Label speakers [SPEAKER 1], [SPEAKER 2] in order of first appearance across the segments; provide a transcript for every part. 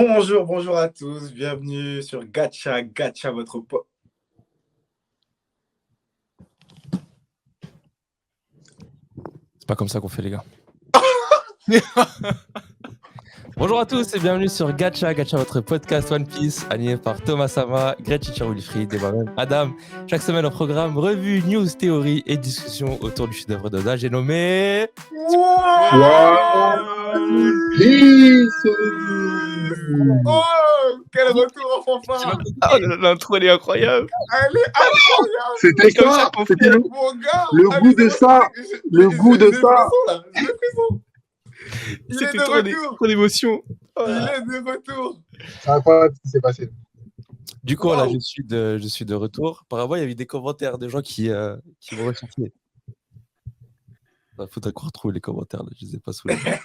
[SPEAKER 1] Bonjour, bonjour à tous, bienvenue sur Gacha, Gacha, votre
[SPEAKER 2] C'est pas comme ça qu'on fait, les gars. Bonjour à tous et bienvenue sur Gacha, Gacha, votre podcast One Piece, animé par Thomas Sama, Greg Wilfried et moi-même Adam. Chaque semaine au programme, revue, news, théorie et discussion autour du chef-d'œuvre d'Oda. J'ai nommé...
[SPEAKER 1] Oh, quel retour en fanfare!
[SPEAKER 3] L'intro, elle est incroyable.
[SPEAKER 1] Elle est incroyable!
[SPEAKER 4] C'était
[SPEAKER 3] comme
[SPEAKER 4] ça,
[SPEAKER 3] qu'on
[SPEAKER 4] c'était
[SPEAKER 3] fait.
[SPEAKER 1] Mon gars!
[SPEAKER 4] le goût de ça, le goût de ça.
[SPEAKER 1] J'ai des frissons. Il est
[SPEAKER 3] C'était
[SPEAKER 1] de
[SPEAKER 3] trop
[SPEAKER 1] retour!
[SPEAKER 3] d'émotion.
[SPEAKER 1] Il est de retour!
[SPEAKER 4] C'est incroyable ce qui s'est passé.
[SPEAKER 2] Du coup, là,
[SPEAKER 1] Wow.
[SPEAKER 2] je suis de retour. Apparemment, il y a eu des commentaires de gens qui vont rechercher. Faut encore trouver les commentaires, là. Je les ai pas sous les mains.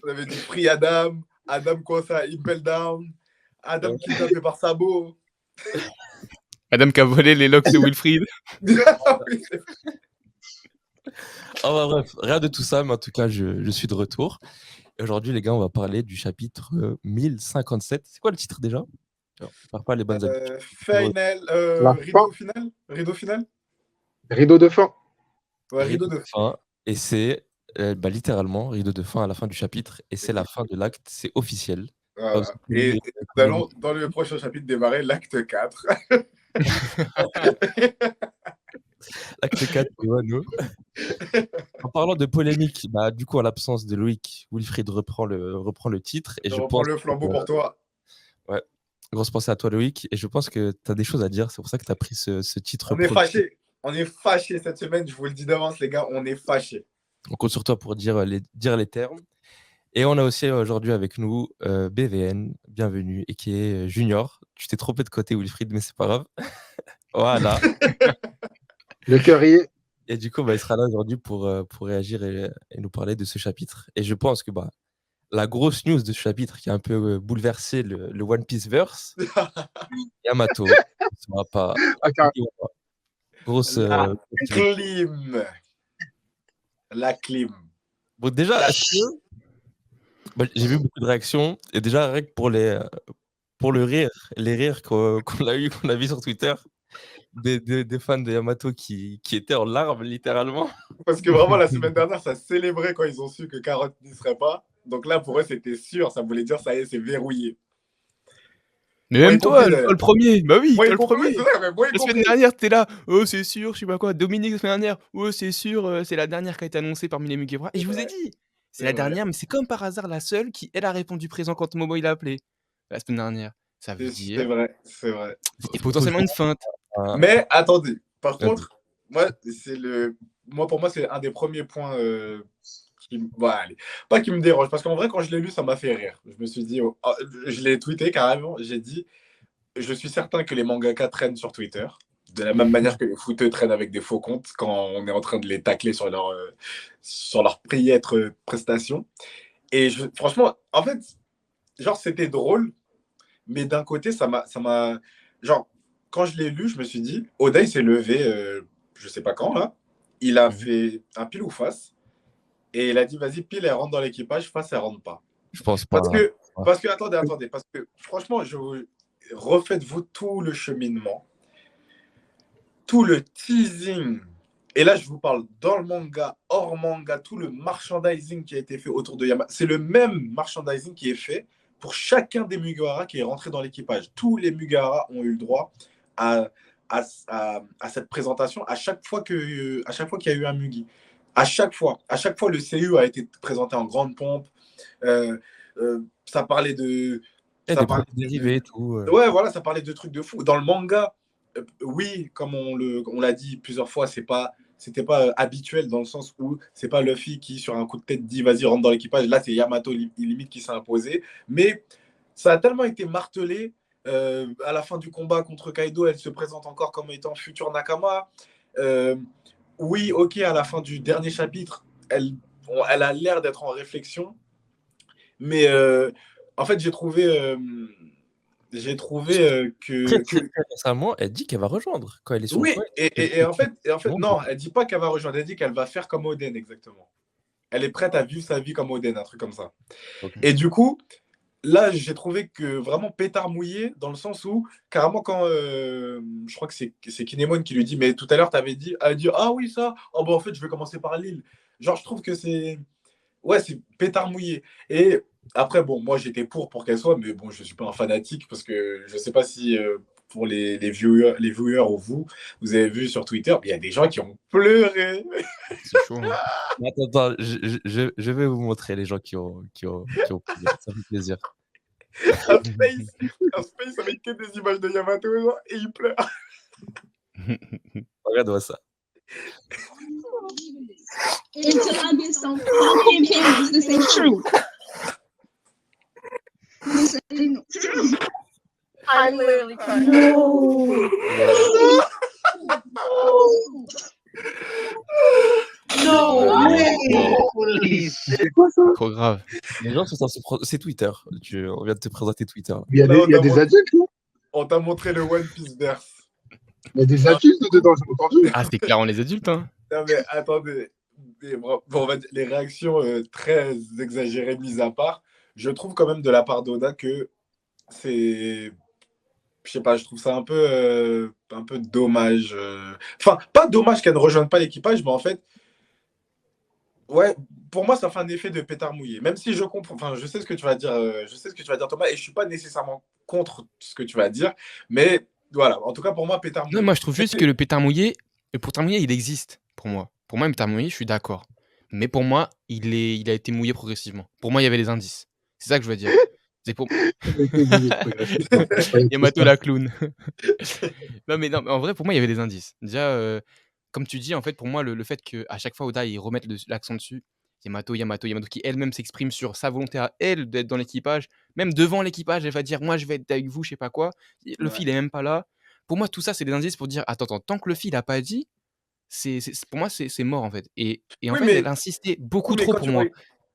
[SPEAKER 1] On avait dit Free Adam, Adam quoi ça, Impel Down, Adam kidnappé par Sabo.
[SPEAKER 3] Adam qui a volé les locks de Wilfried.
[SPEAKER 1] Ah oui, c'est-
[SPEAKER 2] Ah bah, bref, rien de tout ça, mais en tout cas, je suis de retour. Et aujourd'hui, les gars, on va parler du chapitre 1057. C'est quoi le titre déjà? Alors, je pars pas les bonnes habitudes.
[SPEAKER 1] Final,
[SPEAKER 4] La
[SPEAKER 1] rideau
[SPEAKER 4] fin.
[SPEAKER 1] final? Rideau final?
[SPEAKER 4] Rideau de fin.
[SPEAKER 1] Ouais, rideau de fin.
[SPEAKER 2] fin. Et c'est littéralement rideau de fin à la fin du chapitre. Et c'est la fin de l'acte, c'est officiel.
[SPEAKER 1] Voilà. Et nous allons, dans le prochain chapitre, démarrer l'acte 4.
[SPEAKER 2] Acte 4 de Wano. En parlant de polémique, bah, du coup, en l'absence de Loïc, Wilfried reprend le titre. Et
[SPEAKER 1] Je
[SPEAKER 2] je
[SPEAKER 1] reprends
[SPEAKER 2] pense
[SPEAKER 1] le flambeau
[SPEAKER 2] que,
[SPEAKER 1] pour toi.
[SPEAKER 2] grosse pensée à toi, Loïc. Et je pense que tu as des choses à dire. C'est pour ça que tu as pris ce titre.
[SPEAKER 1] On est fâchés. On est fâchés cette semaine, je vous le dis d'avance, les gars, on est fâchés.
[SPEAKER 2] On compte sur toi pour dire les termes. Et on a aussi aujourd'hui avec nous BVN, bienvenue, et qui est Junior. Tu t'es trompé de côté, Wilfried, mais c'est pas grave. Voilà.
[SPEAKER 4] Le cœur y est.
[SPEAKER 2] Et du coup, bah, il sera là aujourd'hui pour réagir et nous parler de ce chapitre. Et je pense que la grosse news de ce chapitre qui a un peu bouleversé le One Piece verse, Yamato ne sera pas.
[SPEAKER 4] Attends,
[SPEAKER 2] Grosse.
[SPEAKER 1] La clim. La clim.
[SPEAKER 2] Bon, déjà, j'ai vu beaucoup de réactions. Et déjà, rien que pour le rire, les rires qu'on a vu sur Twitter, des fans de Yamato qui étaient en larmes, littéralement.
[SPEAKER 1] Parce que vraiment, la semaine dernière, ça célébrait quand ils ont su que Carotte n'y serait pas. Donc là, pour eux, c'était sûr. Ça voulait dire, ça y est, c'est verrouillé.
[SPEAKER 3] Mais
[SPEAKER 1] Moi,
[SPEAKER 3] même
[SPEAKER 1] y
[SPEAKER 3] toi,
[SPEAKER 1] compris,
[SPEAKER 3] le premier. Bah oui,
[SPEAKER 1] Moi,
[SPEAKER 3] toi
[SPEAKER 1] y
[SPEAKER 3] le
[SPEAKER 1] compris,
[SPEAKER 3] premier.
[SPEAKER 1] c'est ça, mais moi, y
[SPEAKER 3] La semaine
[SPEAKER 1] compris.
[SPEAKER 3] dernière, t'es là. Oh, c'est sûr, je sais pas quoi. Dominique, la semaine dernière. Oh, c'est sûr, c'est la dernière qui a été annoncée parmi les Mugiwara. Et je vous ai dit, c'est la dernière, mais c'est comme par hasard la seule qui, elle, a répondu présent quand Momo il a appelé. La semaine dernière. Ça veut
[SPEAKER 1] C'est
[SPEAKER 3] dire.
[SPEAKER 1] vrai, c'est vrai.
[SPEAKER 3] C'était potentiellement une feinte.
[SPEAKER 1] Mais attendez, par
[SPEAKER 2] Vas-y.
[SPEAKER 1] contre, pour moi, c'est un des premiers points qui, allez, pas qui me dérange, parce qu'en vrai, quand je l'ai lu, ça m'a fait rire. Je me suis dit, je l'ai tweeté carrément, j'ai dit, je suis certain que les mangaka traînent sur Twitter, de la même manière que les footeux traînent avec des faux comptes quand on est en train de les tacler sur leur priêtre prestation. Et franchement, en fait, genre, c'était drôle, mais d'un côté, ça m'a. Genre, quand je l'ai lu, je me suis dit, Oda, il s'est levé, je sais pas quand, là. Il a fait un pile ou face. Et il a dit, vas-y, pile, elle rentre dans l'équipage, face, elle rentre pas.
[SPEAKER 2] Je pense pas.
[SPEAKER 1] Parce que, attendez, parce que franchement, refaites-vous tout le cheminement, tout le teasing. Et là, je vous parle dans le manga, hors manga, tout le merchandising qui a été fait autour de Yamato. C'est le même merchandising qui est fait pour chacun des Mugiwara qui est rentré dans l'équipage. Tous les Mugiwara ont eu le droit à cette présentation à chaque fois qu'il y a eu un Mugi. À chaque fois, le CU a été présenté en grande pompe. Ça parlait de...
[SPEAKER 2] Il y a des produits dérivés et tout.
[SPEAKER 1] Ouais, voilà, ça parlait de trucs de fou. Dans le manga, oui, comme on l'a dit plusieurs fois, c'était pas habituel dans le sens où c'est pas Luffy qui, sur un coup de tête, dit vas-y, rentre dans l'équipage. Là, c'est Yamato limite qui s'est imposé. Mais ça a tellement été martelé. À la fin du combat contre Kaido, elle se présente encore comme étant future Nakama. Oui, ok, à la fin du dernier chapitre, elle a l'air d'être en réflexion. Mais en fait, j'ai trouvé que
[SPEAKER 2] très récemment, elle dit qu'elle va rejoindre quand elle est sur
[SPEAKER 1] oui,
[SPEAKER 2] le point.
[SPEAKER 1] et en fait, non, elle dit pas qu'elle va rejoindre, elle dit qu'elle va faire comme Oden, exactement. Elle est prête à vivre sa vie comme Oden, un truc comme ça.
[SPEAKER 2] Okay.
[SPEAKER 1] Et du coup, là, j'ai trouvé que vraiment pétard mouillé, dans le sens où, carrément, quand je crois que c'est Kinemon qui lui dit, mais tout à l'heure, tu avais dit, elle dit, ah oui, ça, oh, bah, en fait, je vais commencer par Lille. Genre, je trouve que c'est. Ouais, c'est pétard mouillé. Et après, bon, moi, j'étais pour qu'elle soit, mais bon, je suis pas un fanatique parce que je sais pas si pour les viewers ou vous avez vu sur Twitter, il y a des gens qui ont pleuré.
[SPEAKER 3] C'est chaud. Hein.
[SPEAKER 2] Attends, je vais vous montrer les gens qui ont pleuré. Ça fait plaisir.
[SPEAKER 1] Un space avec que des images de Yamato genre, et il pleure.
[SPEAKER 2] Regarde-moi ça.
[SPEAKER 5] Until I get some fucking pins, this ain't true. This ain't true.
[SPEAKER 6] I'm literally crying.
[SPEAKER 5] No way.
[SPEAKER 4] C'est quoi ça?
[SPEAKER 3] Trop grave.
[SPEAKER 2] Les gens sont censés c'est Twitter. On vient de te présenter Twitter.
[SPEAKER 4] Il y a
[SPEAKER 1] Là,
[SPEAKER 4] des, il y a des adultes, là?
[SPEAKER 1] On t'a montré le One Piece verse.
[SPEAKER 4] Il y a des adultes dedans, j'ai entendu.
[SPEAKER 3] Ah, c'est clairement les adultes, hein.
[SPEAKER 1] Non, mais attendez. Bon, on va dire, les réactions très exagérées mises à part, je trouve quand même de la part d'Oda que c'est. Je sais pas, je trouve ça un peu dommage. Enfin, pas dommage qu'elle ne rejoigne pas l'équipage, mais en fait, ouais, pour moi, ça fait un effet de pétard mouillé. Même si je comprends, enfin, je sais ce que tu vas dire, Thomas, et je suis pas nécessairement contre ce que tu vas dire, mais voilà, en tout cas, pour moi, pétard mouillé.
[SPEAKER 3] Non, moi, je trouve juste que le pétard mouillé, il existe pour moi. Pour moi, le pétard mouillé, je suis d'accord. Mais pour moi, il a été mouillé progressivement. Pour moi, il y avait des indices. C'est ça que je veux dire. C'est pour Yamato la clown. non, mais en vrai, pour moi, il y avait des indices. Déjà, comme tu dis, en fait, pour moi, le fait qu'à chaque fois, Oda, il remette l'accent dessus, Yamato, qui elle-même s'exprime sur sa volonté à elle d'être dans l'équipage, même devant l'équipage, elle va dire, moi, je vais être avec vous, je sais pas quoi. Luffy, il est même pas là. Pour moi, tout ça, c'est des indices pour dire, attends, tant que Luffy, il a pas dit, pour moi, c'est mort, en fait. Et en
[SPEAKER 1] Oui,
[SPEAKER 3] fait,
[SPEAKER 1] mais-
[SPEAKER 3] elle insistait beaucoup
[SPEAKER 1] Oui, mais
[SPEAKER 3] trop
[SPEAKER 1] quand
[SPEAKER 3] pour
[SPEAKER 1] tu
[SPEAKER 3] moi.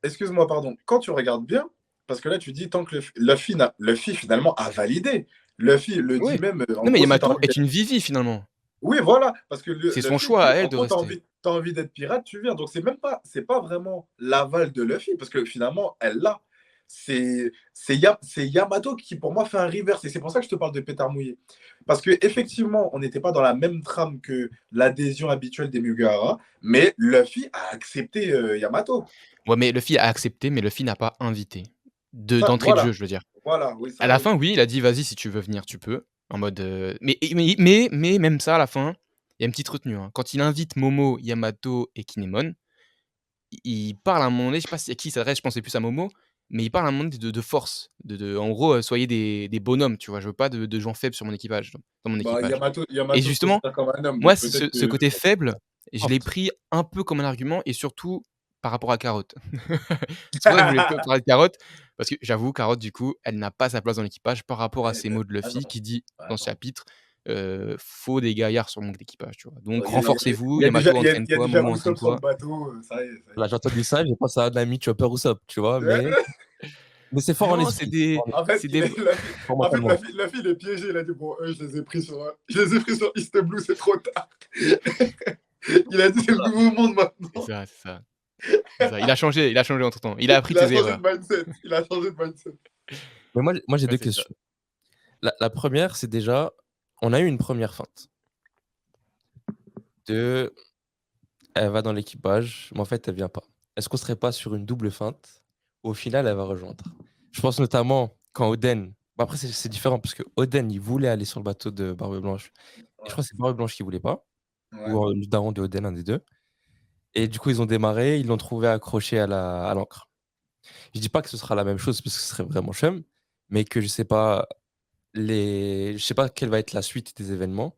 [SPEAKER 1] Excuse-moi, pardon. Quand tu regardes bien, parce que là, tu dis tant que Luffy finalement a validé. Luffy le
[SPEAKER 3] Ouais.
[SPEAKER 1] dit même. En
[SPEAKER 3] Non, mais
[SPEAKER 1] gros, si t'as
[SPEAKER 3] Yamato
[SPEAKER 1] envie
[SPEAKER 3] est une Vivi, finalement.
[SPEAKER 1] Oui, voilà, parce que
[SPEAKER 3] C'est son
[SPEAKER 1] Luffy,
[SPEAKER 3] choix à elle
[SPEAKER 1] en
[SPEAKER 3] de
[SPEAKER 1] gros,
[SPEAKER 3] rester.
[SPEAKER 1] t'as envie d'être pirate, tu viens. Donc c'est pas vraiment l'aval de Luffy, parce que finalement, elle l'a. C'est Yamato qui, pour moi, fait un reverse. Et c'est pour ça que je te parle de pétard mouillé. Parce que effectivement, on n'était pas dans la même trame que l'adhésion habituelle des Mugiwara, mais Luffy a accepté Yamato.
[SPEAKER 3] Ouais, mais Luffy a accepté, mais Luffy n'a pas invité.
[SPEAKER 1] Ça,
[SPEAKER 3] D'entrée de
[SPEAKER 1] voilà.
[SPEAKER 3] jeu, je veux dire.
[SPEAKER 1] Voilà, oui, ça,
[SPEAKER 3] À la
[SPEAKER 1] oui.
[SPEAKER 3] fin, oui, il a dit, vas-y, si tu veux venir, tu peux. En mode. Mais même ça, à la fin, il y a une petite retenue. Hein. Quand il invite Momo, Yamato et Kinemon, il parle à un moment donné, je sais pas à qui il s'adresse, je pensais plus à Momo, mais il parle à un moment donné de force. En gros, soyez des bonhommes, tu vois. Je veux pas de gens faibles sur mon équipage, dans mon
[SPEAKER 1] Bah,
[SPEAKER 3] équipage.
[SPEAKER 1] Yamato
[SPEAKER 3] Et
[SPEAKER 1] se
[SPEAKER 3] justement,
[SPEAKER 1] considère comme un homme,
[SPEAKER 3] moi,
[SPEAKER 1] donc peut-être
[SPEAKER 3] ce
[SPEAKER 1] que.
[SPEAKER 3] côté faible, je l'ai
[SPEAKER 2] Porte.
[SPEAKER 3] pris un peu comme un argument et surtout par rapport à Carotte. C'est pour ça que je voulais parler de Carotte, parce que j'avoue, Carotte, du coup, elle n'a pas sa place dans l'équipage par rapport à ces mots de Luffy
[SPEAKER 1] Attends,
[SPEAKER 3] qui dit dans ce
[SPEAKER 1] attends.
[SPEAKER 3] chapitre faut des gaillards sur mon équipage, tu vois. Donc
[SPEAKER 1] Il y a-
[SPEAKER 3] renforcez-vous,
[SPEAKER 1] il y a déjà-
[SPEAKER 3] Yamato,
[SPEAKER 1] il y a
[SPEAKER 3] entraîne-toi,
[SPEAKER 1] déjà
[SPEAKER 3] Momo,
[SPEAKER 1] Usopp sur
[SPEAKER 3] entraîne-toi.
[SPEAKER 1] le bateau, ça y est.
[SPEAKER 2] Là, j'ai entendu ça, j'ai pensé à Nami Chopper Usopp, tu vois, mais c'est fort en
[SPEAKER 3] Non,
[SPEAKER 2] esprit.
[SPEAKER 1] En fait,
[SPEAKER 3] c'est des...
[SPEAKER 1] Luffy, il est piégé. Il a dit bon, je les ai pris sur East Blue, c'est trop tard. Il a dit c'est le nouveau monde maintenant.
[SPEAKER 3] C'est ça. Il a changé entre-temps. Il a appris
[SPEAKER 1] Il a
[SPEAKER 3] ses
[SPEAKER 1] changé
[SPEAKER 3] erreurs.
[SPEAKER 1] de mindset. Il a changé de mindset.
[SPEAKER 2] Mais moi j'ai
[SPEAKER 3] Ouais,
[SPEAKER 2] deux
[SPEAKER 3] c'est ça.
[SPEAKER 2] questions. La première, c'est déjà, on a eu une première feinte. Elle va dans l'équipage, mais en fait, elle vient pas. Est-ce qu'on serait pas sur une double feinte? Au final, elle va rejoindre. Je pense notamment quand Oden. Bon, après, c'est différent parce que Oden, il voulait aller sur le bateau de Barbe Blanche. Et je crois que c'est Barbe Blanche qui voulait pas.
[SPEAKER 1] Ouais.
[SPEAKER 2] Ou le daron de Oden, un des deux. Et du coup, ils ont démarré, ils l'ont trouvé accroché à l'ancre. Je dis pas que ce sera la même chose parce que ce serait vraiment chum, mais que je sais pas quelle va être la suite des événements,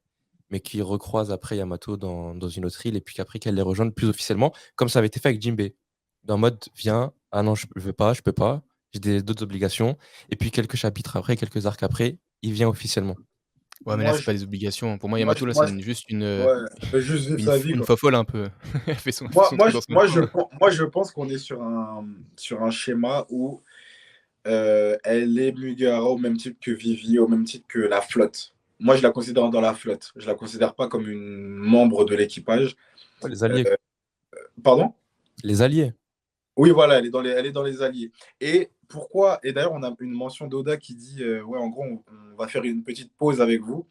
[SPEAKER 2] mais qu'ils recroisent après Yamato dans une autre île et puis qu'après qu'elle les rejoigne plus officiellement, comme ça avait été fait avec Jinbei. Dans mode, viens, ah non, je veux pas, je peux pas, j'ai d'autres obligations. Et puis quelques chapitres après, quelques arcs après, il vient officiellement.
[SPEAKER 3] Ouais, mais
[SPEAKER 1] Moi,
[SPEAKER 3] là, c'est pas des obligations. Pour moi,
[SPEAKER 1] moi,
[SPEAKER 3] Yamato, là,
[SPEAKER 1] moi,
[SPEAKER 3] c'est juste une,
[SPEAKER 1] Ouais, elle veut juste vivre sa vie,
[SPEAKER 3] une
[SPEAKER 1] quoi.
[SPEAKER 3] fofolle un peu. Elle fait son
[SPEAKER 1] Moi,
[SPEAKER 3] truc dans son coin.
[SPEAKER 1] moi, je pense qu'on est sur un schéma où elle est Mugiwara au même titre que Vivi, au même titre que la flotte. Moi, je la considère dans la flotte. Je la considère pas comme une membre de l'équipage.
[SPEAKER 2] Ouais, les alliés.
[SPEAKER 1] Pardon?
[SPEAKER 2] Les alliés.
[SPEAKER 1] Oui, voilà, elle est dans les alliés. Et pourquoi? Et d'ailleurs, on a une mention d'Oda qui dit ouais, en gros, on va faire une petite pause avec vous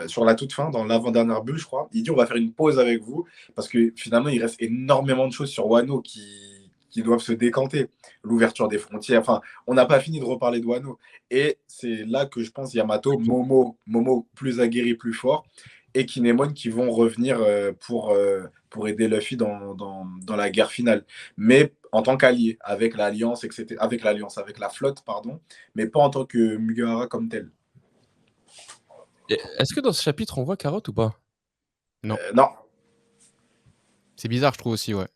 [SPEAKER 1] sur la toute fin, dans l'avant-dernière bulle, je crois. Il dit on va faire une pause avec vous parce que finalement, il reste énormément de choses sur Wano qui doivent se décanter. L'ouverture des frontières. Enfin, on n'a pas fini de reparler de Wano. Et c'est là que je pense Yamato, Momo plus aguerri, plus fort, et Kinemon qui vont revenir pour aider Luffy dans la guerre finale. Mais en tant qu'allié, avec l'Alliance, etc. Avec l'Alliance, avec la flotte, pardon, mais pas en tant que Mugiwara comme tel.
[SPEAKER 2] Est-ce que dans ce chapitre, on voit Carotte ou pas?
[SPEAKER 3] Non.
[SPEAKER 1] Non.
[SPEAKER 3] C'est bizarre, je trouve aussi, ouais.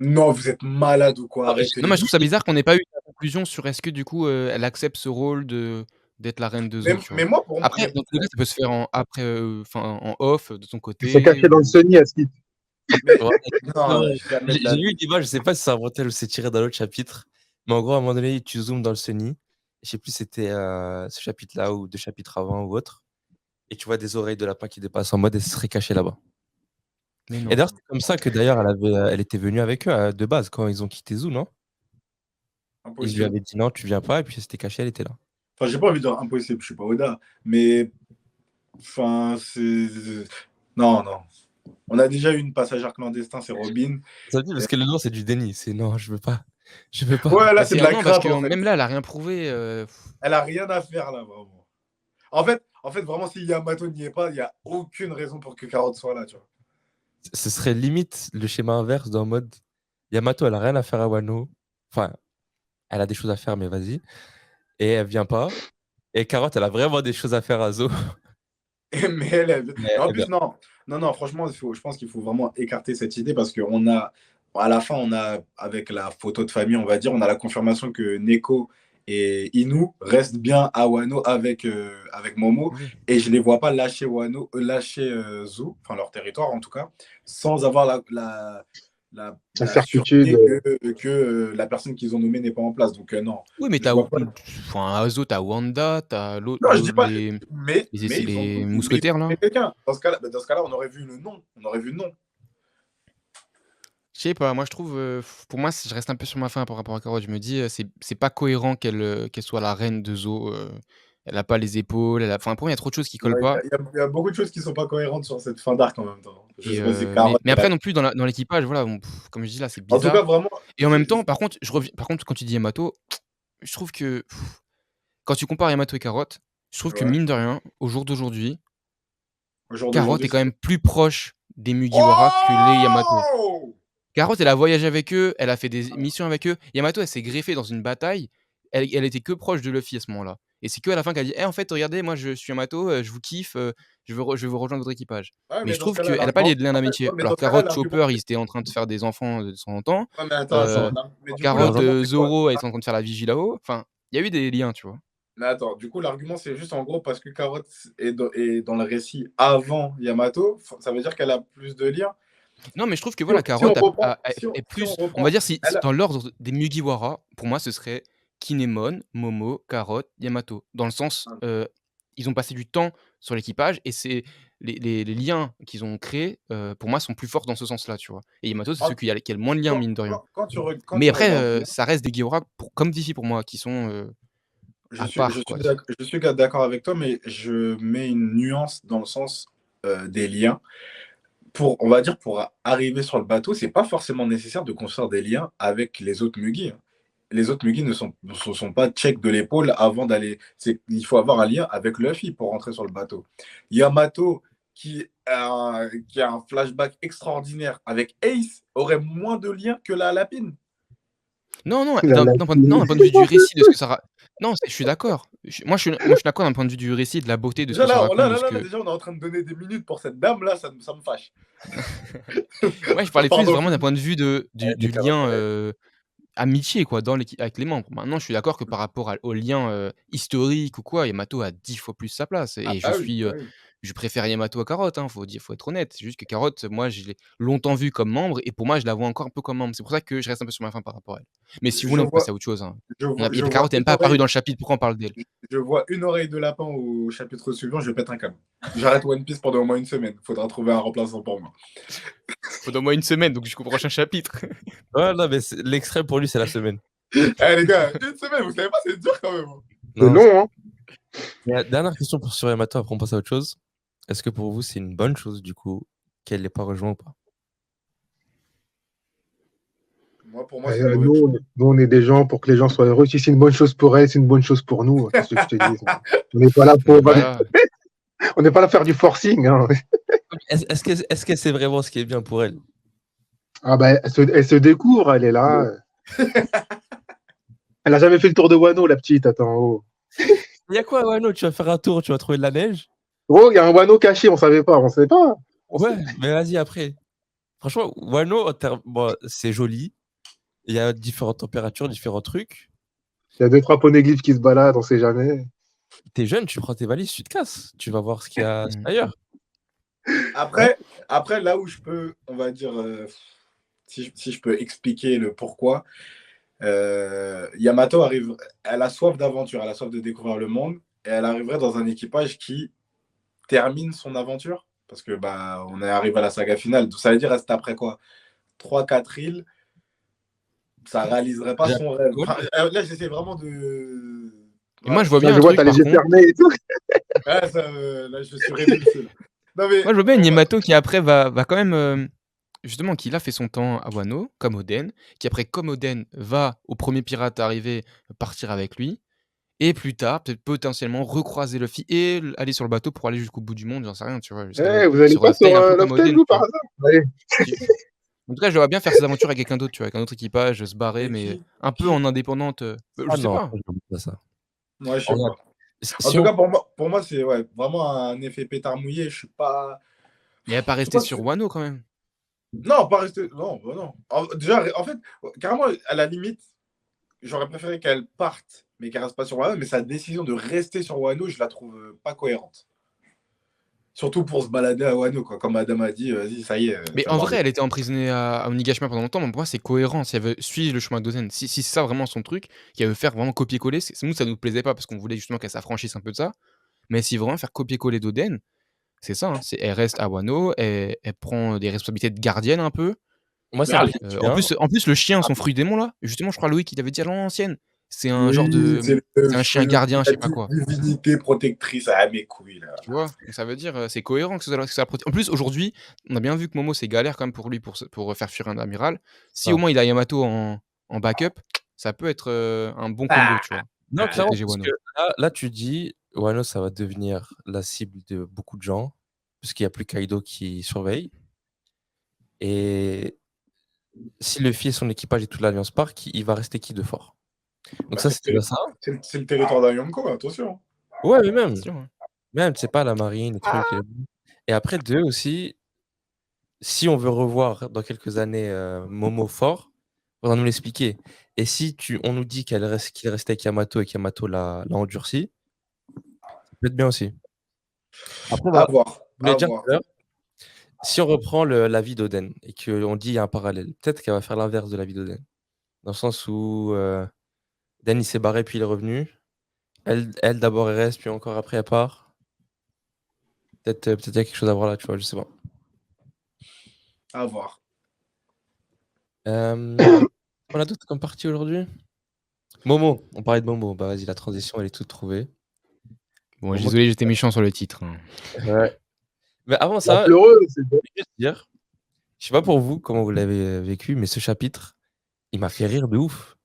[SPEAKER 1] Non, vous êtes malade ou quoi? Arrêtez.
[SPEAKER 3] Non, mais je trouve ça bizarre qu'on n'ait pas eu la conclusion sur est-ce que du coup elle accepte ce rôle d'être la reine de Zo, tu vois.
[SPEAKER 1] Mais moi, pour moi.
[SPEAKER 3] Après, dans tous les cas, ça peut se faire en off de ton côté.
[SPEAKER 4] Ils sont cachés dans le Sony à Skip.
[SPEAKER 1] Mais...
[SPEAKER 2] Ouais.
[SPEAKER 1] non,
[SPEAKER 2] J'ai lu une image, je sais pas si c'est inventé ou c'est tiré d'un autre chapitre, mais en gros, à un moment donné, tu zoomes dans le Sunny. Je sais plus si c'était ce chapitre-là ou 2 chapitres avant ou autre. Et tu vois des oreilles de lapin qui dépassent en mode elle serait cachée là-bas.
[SPEAKER 3] Mais non.
[SPEAKER 2] Et d'ailleurs, c'est comme ça que d'ailleurs elle était venue avec eux de base quand ils ont quitté Zoo, non? Ils lui avaient dit non, tu viens pas, et puis elle s'était cachée, elle était là.
[SPEAKER 1] Enfin, j'ai pas envie de dire impossible, je suis pas Oda, mais enfin, c'est. Non, non. On a déjà eu une passagère clandestin, c'est Robin.
[SPEAKER 2] Ça dit parce que le nom c'est du déni, c'est non, je veux pas. Je veux pas.
[SPEAKER 1] Ouais, là,
[SPEAKER 3] Bah,
[SPEAKER 1] c'est de la
[SPEAKER 3] non, parce
[SPEAKER 1] crainte.
[SPEAKER 3] que
[SPEAKER 1] En fait.
[SPEAKER 3] même là, elle a rien prouvé.
[SPEAKER 1] Elle a rien à faire là, vraiment. En fait, vraiment, si Yamato n'y est pas, il n'y a aucune raison pour que Carotte soit là, tu vois.
[SPEAKER 2] Ce serait limite le schéma inverse dans mode Yamato, elle a rien à faire à Wano. Enfin, elle a des choses à faire, mais vas-y. Et elle vient pas. Et Carotte, elle a vraiment des choses à faire à Zo.
[SPEAKER 1] Mais en plus, non. Non, franchement, je pense qu'il faut vraiment écarter cette idée parce qu'à la fin, on a, avec la photo de famille, on va dire, on a la confirmation que Neko et Inu restent bien à Wano avec Momo.
[SPEAKER 3] Oui.
[SPEAKER 1] Et je les vois pas lâcher Zoo, enfin leur territoire en tout cas, sans avoir la
[SPEAKER 4] certitude.
[SPEAKER 1] sûreté que la personne qu'ils ont nommée n'est pas en place. Donc, non.
[SPEAKER 3] Oui, mais
[SPEAKER 1] Je vois pas.
[SPEAKER 3] à Azo, t'as Wanda, t'as l'autre,
[SPEAKER 1] Non, je dis pas.
[SPEAKER 3] les
[SPEAKER 1] Mais ils ont
[SPEAKER 3] mousquetaires là.
[SPEAKER 1] quelqu'un. Dans ce cas-là, on aurait vu le nom. On aurait vu le nom.
[SPEAKER 3] Je sais pas, moi je trouve, pour moi, je reste un peu sur ma faim par rapport à Carotte. Je me dis, c'est pas cohérent qu'elle soit la reine de Zo. Elle a pas les épaules, enfin pour moi, il y a trop de choses qui collent pas.
[SPEAKER 1] Il y a beaucoup de choses qui sont pas cohérentes sur cette fin d'arc en même temps. Je
[SPEAKER 3] Et
[SPEAKER 1] sais pas si Carotte
[SPEAKER 3] mais après non plus dans l'équipage, voilà, comme je dis là, c'est
[SPEAKER 1] En tout cas,
[SPEAKER 3] bizarre.
[SPEAKER 1] vraiment.
[SPEAKER 3] Et en même temps, par contre, quand tu dis Yamato, je trouve que quand tu compares Yamato et Carotte, je trouve que
[SPEAKER 1] Ouais.
[SPEAKER 3] mine de rien, au jour d'aujourd'hui,
[SPEAKER 1] Au jour
[SPEAKER 3] Carotte
[SPEAKER 1] d'aujourd'hui,
[SPEAKER 3] est quand même plus proche des Mugiwara que les Yamato.
[SPEAKER 1] Oh
[SPEAKER 3] Carotte, elle a voyagé avec eux, elle a fait des missions avec eux. Yamato, elle s'est greffée dans une bataille. Elle était que proche de Luffy à ce moment-là. Et c'est que à la fin qu'elle a dit en fait, regardez, moi je suis Yamato, je vous kiffe, je veux rejoindre votre équipage.
[SPEAKER 1] Ouais,
[SPEAKER 3] Mais
[SPEAKER 1] mais
[SPEAKER 3] je
[SPEAKER 1] dans ce
[SPEAKER 3] trouve
[SPEAKER 1] cas-là,
[SPEAKER 3] qu'elle n'a pas lié de lien
[SPEAKER 1] en fait,
[SPEAKER 3] d'amitié.
[SPEAKER 1] ouais, mais dans
[SPEAKER 3] Alors
[SPEAKER 1] ce cas-là,
[SPEAKER 3] Carotte, Chopper, ils étaient en train de faire des enfants de temps en temps.
[SPEAKER 1] Ouais, mais attends, mais du coup,
[SPEAKER 3] Carotte,
[SPEAKER 1] l'argument, c'est quoi?
[SPEAKER 3] Zoro, elle est en train de faire la vigie là-haut. Enfin, il y a eu des liens, tu vois.
[SPEAKER 1] Mais attends, du coup, l'argument, c'est juste en gros parce que Carotte est dans le récit avant Yamato, ça veut dire qu'elle a plus de liens.
[SPEAKER 3] Non, mais je trouve que
[SPEAKER 1] Si
[SPEAKER 3] voilà,
[SPEAKER 1] on, si on
[SPEAKER 3] Carotte
[SPEAKER 1] reprend,
[SPEAKER 3] est
[SPEAKER 1] si on
[SPEAKER 3] plus. On
[SPEAKER 1] reprend,
[SPEAKER 3] va dire si
[SPEAKER 1] elle a-
[SPEAKER 3] dans l'ordre des Mugiwara, pour moi, ce serait Kinemon, Momo, Carotte, Yamato. Dans le sens, ils ont passé du temps sur l'équipage et c'est les liens qu'ils ont créés, pour moi, sont plus forts dans ce sens-là, tu vois. Et Yamato, c'est
[SPEAKER 1] en-
[SPEAKER 3] ceux qui a le moins de liens, mine de rien.
[SPEAKER 1] quand
[SPEAKER 3] Mais
[SPEAKER 1] tu
[SPEAKER 3] après,
[SPEAKER 1] regardes bien,
[SPEAKER 3] ça reste des Mugiwara comme Vivi pour moi, qui sont à part, quoi.
[SPEAKER 1] je suis d'accord avec toi, mais je mets une nuance dans le sens des liens. On va dire, pour arriver sur le bateau, c'est pas forcément nécessaire de construire des liens avec les autres Mugi. Les autres Mugi ne sont pas check de l'épaule avant d'aller. Il faut avoir un lien avec Luffy pour rentrer sur le bateau. Yamato, qui a un flashback extraordinaire avec Ace, aurait moins de liens que la Lapine.
[SPEAKER 3] Non,
[SPEAKER 4] La
[SPEAKER 3] d'un point de vue du récit de ce que ça non, je suis d'accord. Moi, je suis d'accord d'un point de vue du récit, de la beauté de ce
[SPEAKER 1] Déjà,
[SPEAKER 3] que ça raconte, de ce
[SPEAKER 1] là,
[SPEAKER 3] que
[SPEAKER 1] déjà, on est en train de donner des minutes pour cette dame-là, ça me fâche.
[SPEAKER 3] moi, je parlais plus
[SPEAKER 1] Pardon.
[SPEAKER 3] vraiment d'un point de vue du
[SPEAKER 1] Carotte,
[SPEAKER 3] lien,
[SPEAKER 1] ouais.
[SPEAKER 3] amitié, quoi, avec les membres. Maintenant, je suis d'accord que par rapport au lien, historique ou quoi, Yamato a 10 fois plus sa place et
[SPEAKER 1] Ah oui, bah oui.
[SPEAKER 3] je préfère Yamato à Carotte, hein, faut être honnête. C'est juste que Carotte, moi, je l'ai longtemps vue comme membre et pour moi, je la vois encore un peu comme membre. C'est pour ça que je reste un peu sur ma faim par rapport à elle. Mais si vous
[SPEAKER 1] Je
[SPEAKER 3] voulez, on peut
[SPEAKER 1] vois,
[SPEAKER 3] passer à autre chose, hein.
[SPEAKER 1] je
[SPEAKER 3] On
[SPEAKER 1] vois,
[SPEAKER 3] a
[SPEAKER 1] je vois
[SPEAKER 3] Carotte, elle
[SPEAKER 1] une
[SPEAKER 3] n'est pas apparue
[SPEAKER 1] oreille,
[SPEAKER 3] dans le chapitre, pourquoi on parle d'elle?
[SPEAKER 1] je vois une oreille de lapin au chapitre suivant, je pète un câble. J'arrête One Piece pendant au moins une semaine. Faudra trouver un remplaçant pour moi.
[SPEAKER 3] Faut au moins une semaine, donc jusqu'au prochain chapitre.
[SPEAKER 2] Ouais, non, mais l'extrait pour lui, c'est la semaine.
[SPEAKER 1] Eh les gars, une semaine, vous savez pas, c'est dur quand même.
[SPEAKER 4] C'est
[SPEAKER 2] Non,
[SPEAKER 4] long, hein.
[SPEAKER 2] mais dernière question pour sur Yamato, après on passe à autre chose. Est-ce que pour vous, c'est une bonne chose, du coup, qu'elle l'ait pas rejoint ou pas?
[SPEAKER 1] Moi, pour moi, c'est une
[SPEAKER 4] Nous,
[SPEAKER 1] mauvaise chose.
[SPEAKER 4] on est des gens pour que les gens soient heureux. Si c'est une bonne chose pour elle, c'est une bonne chose pour nous. Qu'est-ce que je te dis? On n'est pas là pour,
[SPEAKER 3] Voilà.
[SPEAKER 4] on n'est pas là pour faire du forcing, hein.
[SPEAKER 2] Est-ce que c'est vraiment ce qui est bien pour elle?
[SPEAKER 4] Ah ben, elle se découvre, elle est là. Elle a jamais fait le tour de Wano, la petite. Attends, oh.
[SPEAKER 2] Il y a quoi, Wano? Tu vas faire un tour, tu vas trouver de la neige?
[SPEAKER 4] Oh, il y a un Wano caché, on savait pas, on sait pas.
[SPEAKER 2] Ouais, mais vas-y après. Franchement, Wano, bon, c'est joli. Il y a différentes températures, différents trucs.
[SPEAKER 4] Il y a 2-3 poneglyphes qui se baladent, on sait jamais.
[SPEAKER 2] T'es jeune, tu prends tes valises, tu te casses. Tu vas voir ce qu'il y a ailleurs.
[SPEAKER 1] Après, là où je peux, on va dire, si je peux expliquer le pourquoi, Yamato arrive, elle a soif d'aventure, elle a soif de découvrir le monde, et elle arriverait dans un équipage qui termine son aventure, parce que bah on est arrivé à la saga finale. Ça veut dire reste après quoi? 3-4 îles, ça réaliserait pas son rêve. Enfin, là, j'essaie vraiment de.
[SPEAKER 3] Et moi, je vois bien
[SPEAKER 4] Là, je
[SPEAKER 3] un
[SPEAKER 4] vois,
[SPEAKER 3] truc,
[SPEAKER 4] t'as
[SPEAKER 3] par
[SPEAKER 4] les yeux
[SPEAKER 3] contre.
[SPEAKER 4] fermés et tout.
[SPEAKER 1] Ouais, là, je suis révulsé. Là. Non, mais,
[SPEAKER 3] Moi, je vois bien une Yamato qui après va quand même, justement, qui là fait son temps à Wano, comme Oden, qui après, comme Oden, va au premier pirate arrivé partir avec lui, et plus tard, peut-être potentiellement recroiser Luffy et aller sur le bateau pour aller jusqu'au bout du monde, j'en sais rien, tu vois,
[SPEAKER 4] Eh, vous allez
[SPEAKER 3] sur
[SPEAKER 4] pas sur
[SPEAKER 3] Love Tale, un peu comme
[SPEAKER 4] Love Tale,
[SPEAKER 3] Oden,
[SPEAKER 4] vous,
[SPEAKER 3] tu
[SPEAKER 4] par
[SPEAKER 3] vois.
[SPEAKER 4] hasard? Allez.
[SPEAKER 3] En tout cas, j'aimerais bien faire ces aventures avec quelqu'un d'autre, tu vois, avec un autre équipage, se barrer,
[SPEAKER 1] mais
[SPEAKER 3] mais un peu en indépendante.
[SPEAKER 2] Ah
[SPEAKER 3] Je sais
[SPEAKER 2] non,
[SPEAKER 3] pas.
[SPEAKER 2] je ne pas ça.
[SPEAKER 1] moi, je sais
[SPEAKER 2] Regarde,
[SPEAKER 1] pas.
[SPEAKER 2] si
[SPEAKER 1] En
[SPEAKER 2] si
[SPEAKER 1] tout
[SPEAKER 2] on...
[SPEAKER 1] cas, pour moi c'est ouais, vraiment un effet pétard mouillé. Je suis pas.
[SPEAKER 3] Mais elle va pas
[SPEAKER 1] Je sais
[SPEAKER 3] rester
[SPEAKER 1] pas
[SPEAKER 3] sur Wano quand même.
[SPEAKER 1] non, pas rester. Non, bah non. Déjà, en fait, carrément, à la limite, j'aurais préféré qu'elle parte, mais qu'elle reste pas sur Wano. Mais sa décision de rester sur Wano, je la trouve pas cohérente. Surtout pour se balader à Wano, quoi. Comme Adam a dit, vas-y, ça y est.
[SPEAKER 3] Mais
[SPEAKER 1] ça
[SPEAKER 3] en
[SPEAKER 1] va
[SPEAKER 3] vrai, elle était emprisonnée à Onigashima pendant longtemps, mais pour moi, c'est cohérent. Si elle veut suivre le chemin d'Oden, si c'est ça vraiment son truc, qu'elle veut faire vraiment copier-coller, nous, ça nous plaisait pas parce qu'on voulait justement qu'elle s'affranchisse un peu de ça. Mais si vraiment faire copier-coller d'Oden, c'est ça, hein, elle reste à Wano, elle prend des responsabilités de gardienne un peu.
[SPEAKER 2] Moi,
[SPEAKER 1] Mais
[SPEAKER 2] ça me
[SPEAKER 1] après,
[SPEAKER 2] fait
[SPEAKER 3] En
[SPEAKER 2] bien.
[SPEAKER 3] plus, le chien, son fruit démon là, justement, je crois Loïc, il avait dit à l'ancienne, c'est un genre
[SPEAKER 1] oui,
[SPEAKER 3] de. C'est un chien gardien, je sais pas
[SPEAKER 1] la
[SPEAKER 3] quoi.
[SPEAKER 1] divinité protectrice. Ah, mes couilles, là.
[SPEAKER 3] Tu vois? Donc ça veut dire, c'est cohérent que ça en plus, aujourd'hui, on a bien vu que Momo, c'est galère quand même pour lui pour faire fuir un amiral. Si
[SPEAKER 2] Ah.
[SPEAKER 3] au moins il a Yamato en backup, ça peut être, un bon combo, tu vois?
[SPEAKER 2] Non,
[SPEAKER 3] Pour
[SPEAKER 2] clairement,
[SPEAKER 3] protéger
[SPEAKER 2] parce
[SPEAKER 3] Wano.
[SPEAKER 2] que là, tu dis, Wano, ça va devenir la cible de beaucoup de gens, puisqu'il n'y a plus Kaido qui surveille. Et si Luffy et son équipage et toute l'Alliance partent, il va rester qui de fort? Donc
[SPEAKER 1] Bah,
[SPEAKER 2] ça, c'est déjà ça.
[SPEAKER 1] c'est le territoire d'un Yonko, attention.
[SPEAKER 2] Ouais, mais même,
[SPEAKER 3] C'est sûr, hein.
[SPEAKER 2] c'est pas la marine, les trucs. Et après, deux aussi, si on veut revoir dans quelques années Momo fort, faudra nous l'expliquer. Et si on nous dit qu'il restait avec Yamato et qu'Yamato l'a endurci, ça peut être bien aussi. Après,
[SPEAKER 1] À
[SPEAKER 2] voilà,
[SPEAKER 1] voir.
[SPEAKER 2] je voulais
[SPEAKER 1] À
[SPEAKER 2] dire
[SPEAKER 1] voir.
[SPEAKER 2] tout à l'heure, si on reprend la vie d'Oden et qu'on dit il y a un parallèle, peut-être qu'elle va faire l'inverse de la vie d'Oden. Dans le sens où Dan il s'est barré puis il est revenu. Elle d'abord elle reste, puis encore après elle part. Peut-être il y a quelque chose à voir là, tu vois, je sais pas.
[SPEAKER 1] À voir.
[SPEAKER 2] On a d'autres comme partie aujourd'hui? Momo, on parlait de Momo. Bah vas-y, la transition elle est toute trouvée.
[SPEAKER 3] Bon,
[SPEAKER 2] Momo,
[SPEAKER 3] désolé, j'étais méchant sur le titre, hein.
[SPEAKER 2] ouais. Mais avant
[SPEAKER 4] La
[SPEAKER 2] ça,
[SPEAKER 4] pleureuse, c'est
[SPEAKER 2] je vais juste dire, je sais pas pour vous comment vous l'avez vécu, mais ce chapitre, il m'a fait rire de ouf.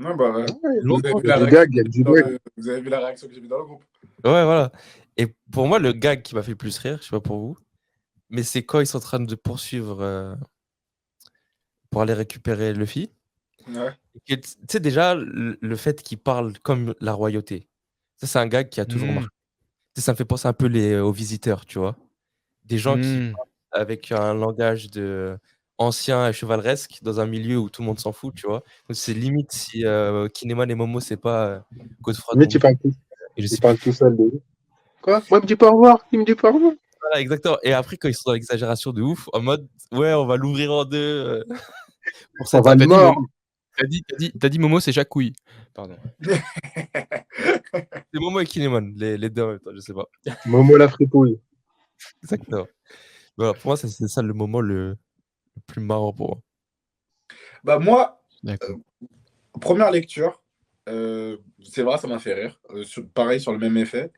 [SPEAKER 1] Ouais, bah, ouais.
[SPEAKER 2] Longtemps.
[SPEAKER 4] Il y a du gag, il y a du gag.
[SPEAKER 1] Vous avez vu la réaction que j'ai mis dans le groupe.
[SPEAKER 2] Ouais, voilà. Et pour moi, le gag qui m'a fait le plus rire, je sais pas pour vous, mais c'est quand ils sont en train de poursuivre pour aller récupérer Luffy.
[SPEAKER 1] Ouais.
[SPEAKER 2] Tu sais déjà, le fait qu'il parle comme la royauté. Ça, c'est un gag qui a toujours marqué. Tu sais, ça me fait penser un peu aux visiteurs, tu vois. Des gens qui parlent avec un langage ancien et chevaleresque dans un milieu où tout le monde s'en fout, tu vois. Donc c'est limite si Kinemon et Momo, c'est pas Godefroy
[SPEAKER 4] Mais tu
[SPEAKER 2] Dombou.
[SPEAKER 4] parles tout,
[SPEAKER 2] Et je
[SPEAKER 4] tu
[SPEAKER 2] sais
[SPEAKER 4] parles tout seul de lui. Quoi? Moi, il me dit pas au revoir. Il me dit pas au revoir.
[SPEAKER 2] Voilà, exactement. Et après, quand ils sont dans l'exagération de ouf, en mode, ouais, on va l'ouvrir en deux pour
[SPEAKER 4] On
[SPEAKER 2] cette
[SPEAKER 4] va le
[SPEAKER 3] T'as dit
[SPEAKER 4] mordre.
[SPEAKER 3] Momo, t'as dit Momo, c'est Jacques Couille. Pardon.
[SPEAKER 2] C'est Momo et Kinemon, les deux en même temps, je sais pas.
[SPEAKER 4] Momo la fripouille.
[SPEAKER 2] Exactement. Voilà, pour moi, c'est ça le moment le plus marrant pour moi.
[SPEAKER 1] Bah, moi,
[SPEAKER 3] D'accord.
[SPEAKER 1] première lecture, c'est vrai, ça m'a fait rire. Pareil, sur le même effet.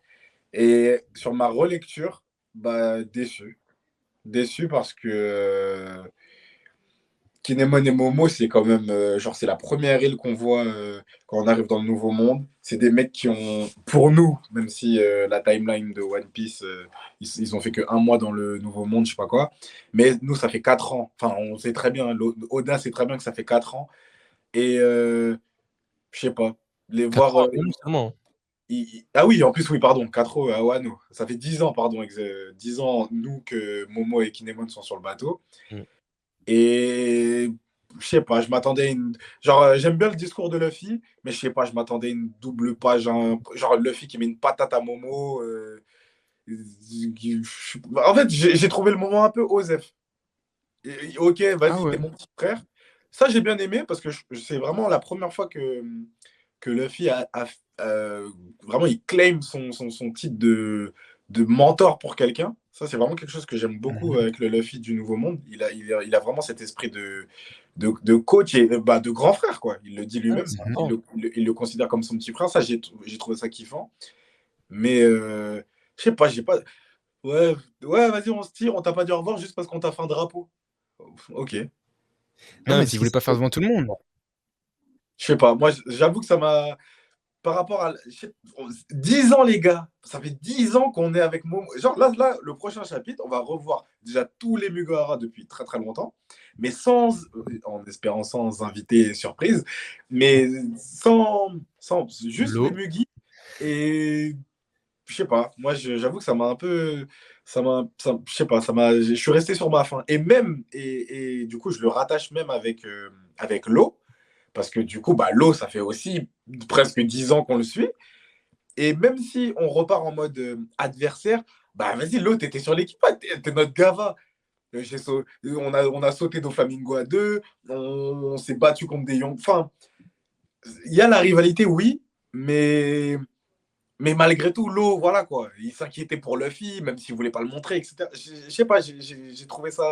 [SPEAKER 1] Et sur ma relecture, bah, déçu. Déçu parce que Kinemon et Momo, c'est quand même, genre, c'est la première île qu'on voit quand on arrive dans le Nouveau Monde. C'est des mecs qui ont, pour nous, même si la timeline de One Piece, ils ont fait que 1 mois dans le Nouveau Monde, je sais pas quoi. Mais nous, ça fait 4 ans. Enfin, on sait très bien, Oda sait très bien que ça fait 4 ans. Et je sais pas, les
[SPEAKER 2] 4
[SPEAKER 1] voir.
[SPEAKER 2] ans, même seulement.
[SPEAKER 1] Ah oui, en plus, oui, pardon, 4 ans à Wano. Ça fait 10 ans, pardon, 10 ans, nous, que Momo et Kinemon sont sur le bateau.
[SPEAKER 2] Mm.
[SPEAKER 1] Et je sais pas, je m'attendais à une. Genre, j'aime bien le discours de Luffy, mais je sais pas, je m'attendais à une double page. Genre, Luffy qui met une patate à Momo. En fait, j'ai trouvé le moment un peu osef. Ok,
[SPEAKER 3] Ah
[SPEAKER 1] vas-y, t'es
[SPEAKER 3] ouais.
[SPEAKER 1] mon petit frère. Ça, j'ai bien aimé parce que c'est vraiment la première fois que Luffy vraiment, il claim son titre de mentor pour quelqu'un. Ça, c'est vraiment quelque chose que j'aime beaucoup avec le Luffy du Nouveau Monde. Il a vraiment cet esprit de coach et bah, de grand frère, quoi. Il le dit
[SPEAKER 2] Ouais,
[SPEAKER 1] lui-même.
[SPEAKER 2] c'est
[SPEAKER 3] Mhm.
[SPEAKER 2] fort.
[SPEAKER 1] Il le considère comme son petit frère. Ça, j'ai trouvé ça kiffant. Mais je sais pas, j'ai pas. Ouais, ouais, vas-y, on se tire, on t'a pas dit au revoir juste parce qu'on t'a fait un drapeau. Ok.
[SPEAKER 3] Non,
[SPEAKER 2] Non,
[SPEAKER 3] mais
[SPEAKER 2] mais
[SPEAKER 3] s'il voulait pas faire devant tout le monde.
[SPEAKER 1] Je sais pas, moi j'avoue que ça m'a. Par rapport à. 10 ans, les gars. Ça fait 10 ans qu'on est avec Momo. Genre là, le prochain chapitre, on va revoir déjà tous les Mugiwara depuis très très longtemps. Mais en espérant sans invité surprise. Mais sans juste les
[SPEAKER 3] L'eau.
[SPEAKER 1] Mugi. Et je sais pas, moi j'avoue que ça m'a un peu. Je sais pas, je suis resté sur ma faim. Et même, et du coup, je le rattache même avec l'eau. Parce que du coup, bah, l'eau, ça fait aussi presque 10 ans qu'on le suit. Et même si on repart en mode adversaire, bah vas-y, l'eau, t'étais sur l'équipe, t'es notre gava. On a sauté nos flamingos à deux, on s'est battu contre des Young. Enfin, il y a la rivalité, oui, mais malgré tout, l'eau, voilà quoi. Il s'inquiétait pour Luffy, même s'il voulait pas le montrer, etc. Je sais pas, j'ai trouvé ça.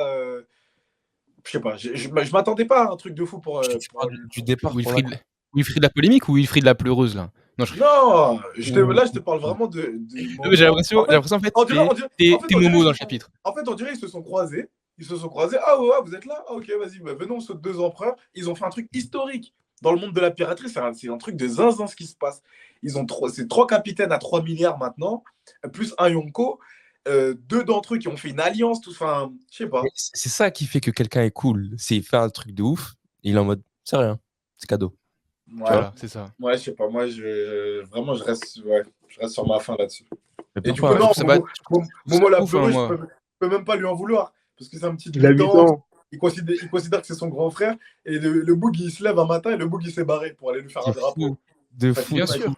[SPEAKER 1] Je sais pas, je m'attendais pas à un truc de fou pour.
[SPEAKER 2] Tu parles du départ pour la
[SPEAKER 3] Wilfried, Wilfried la polémique ou Wilfried la pleureuse, là? Non,
[SPEAKER 1] Non,
[SPEAKER 2] Ouh.
[SPEAKER 1] là, je te parle vraiment de
[SPEAKER 3] non, mais j'ai
[SPEAKER 1] moments.
[SPEAKER 3] l'impression, en fait,
[SPEAKER 1] On dirait, on dirait- en fait,
[SPEAKER 3] t'es
[SPEAKER 1] on dirait,
[SPEAKER 3] Momo dans le chapitre.
[SPEAKER 1] on dirait, ils se sont croisés. Ils se sont croisés. Ah ouais, ouais, vous êtes là? Ah ok, vas-y, bah, venons, on saute 2 empereurs. Ils ont fait un truc historique. Dans le monde de la piraterie, c'est un truc de zinzin ce qui se passe. C'est 3 capitaines à 3 milliards maintenant, plus un Yonko. 2 d'entre eux qui ont fait une alliance, tout. Enfin, je sais pas.
[SPEAKER 2] Mais c'est ça qui fait que quelqu'un est cool. C'est il fait un truc de ouf, il est en mode, c'est rien, c'est cadeau.
[SPEAKER 1] Ouais,
[SPEAKER 3] Voilà, c'est ça.
[SPEAKER 1] ouais, je sais pas. Moi, vraiment, ouais, je reste sur ma faim là-dessus.
[SPEAKER 2] Mais
[SPEAKER 1] Et du
[SPEAKER 2] pourquoi
[SPEAKER 1] coup, non,
[SPEAKER 3] Je trouve ça,
[SPEAKER 1] Momo,
[SPEAKER 3] je trouve
[SPEAKER 1] Momo
[SPEAKER 3] ça
[SPEAKER 1] la
[SPEAKER 3] ouf, hein,
[SPEAKER 1] pleureuse, je
[SPEAKER 3] moi.
[SPEAKER 1] peux même pas lui en vouloir. Parce que c'est un petit de
[SPEAKER 4] Il a
[SPEAKER 1] 8
[SPEAKER 4] 8
[SPEAKER 1] ans.
[SPEAKER 4] ans.
[SPEAKER 1] Il considère que c'est son grand frère. Et le Boog, il se lève un matin et le Boog, il s'est barré pour aller lui faire un
[SPEAKER 2] C'est
[SPEAKER 1] drapeau.
[SPEAKER 2] fou, de fou,
[SPEAKER 3] Bien
[SPEAKER 1] Fatigué,
[SPEAKER 3] sûr.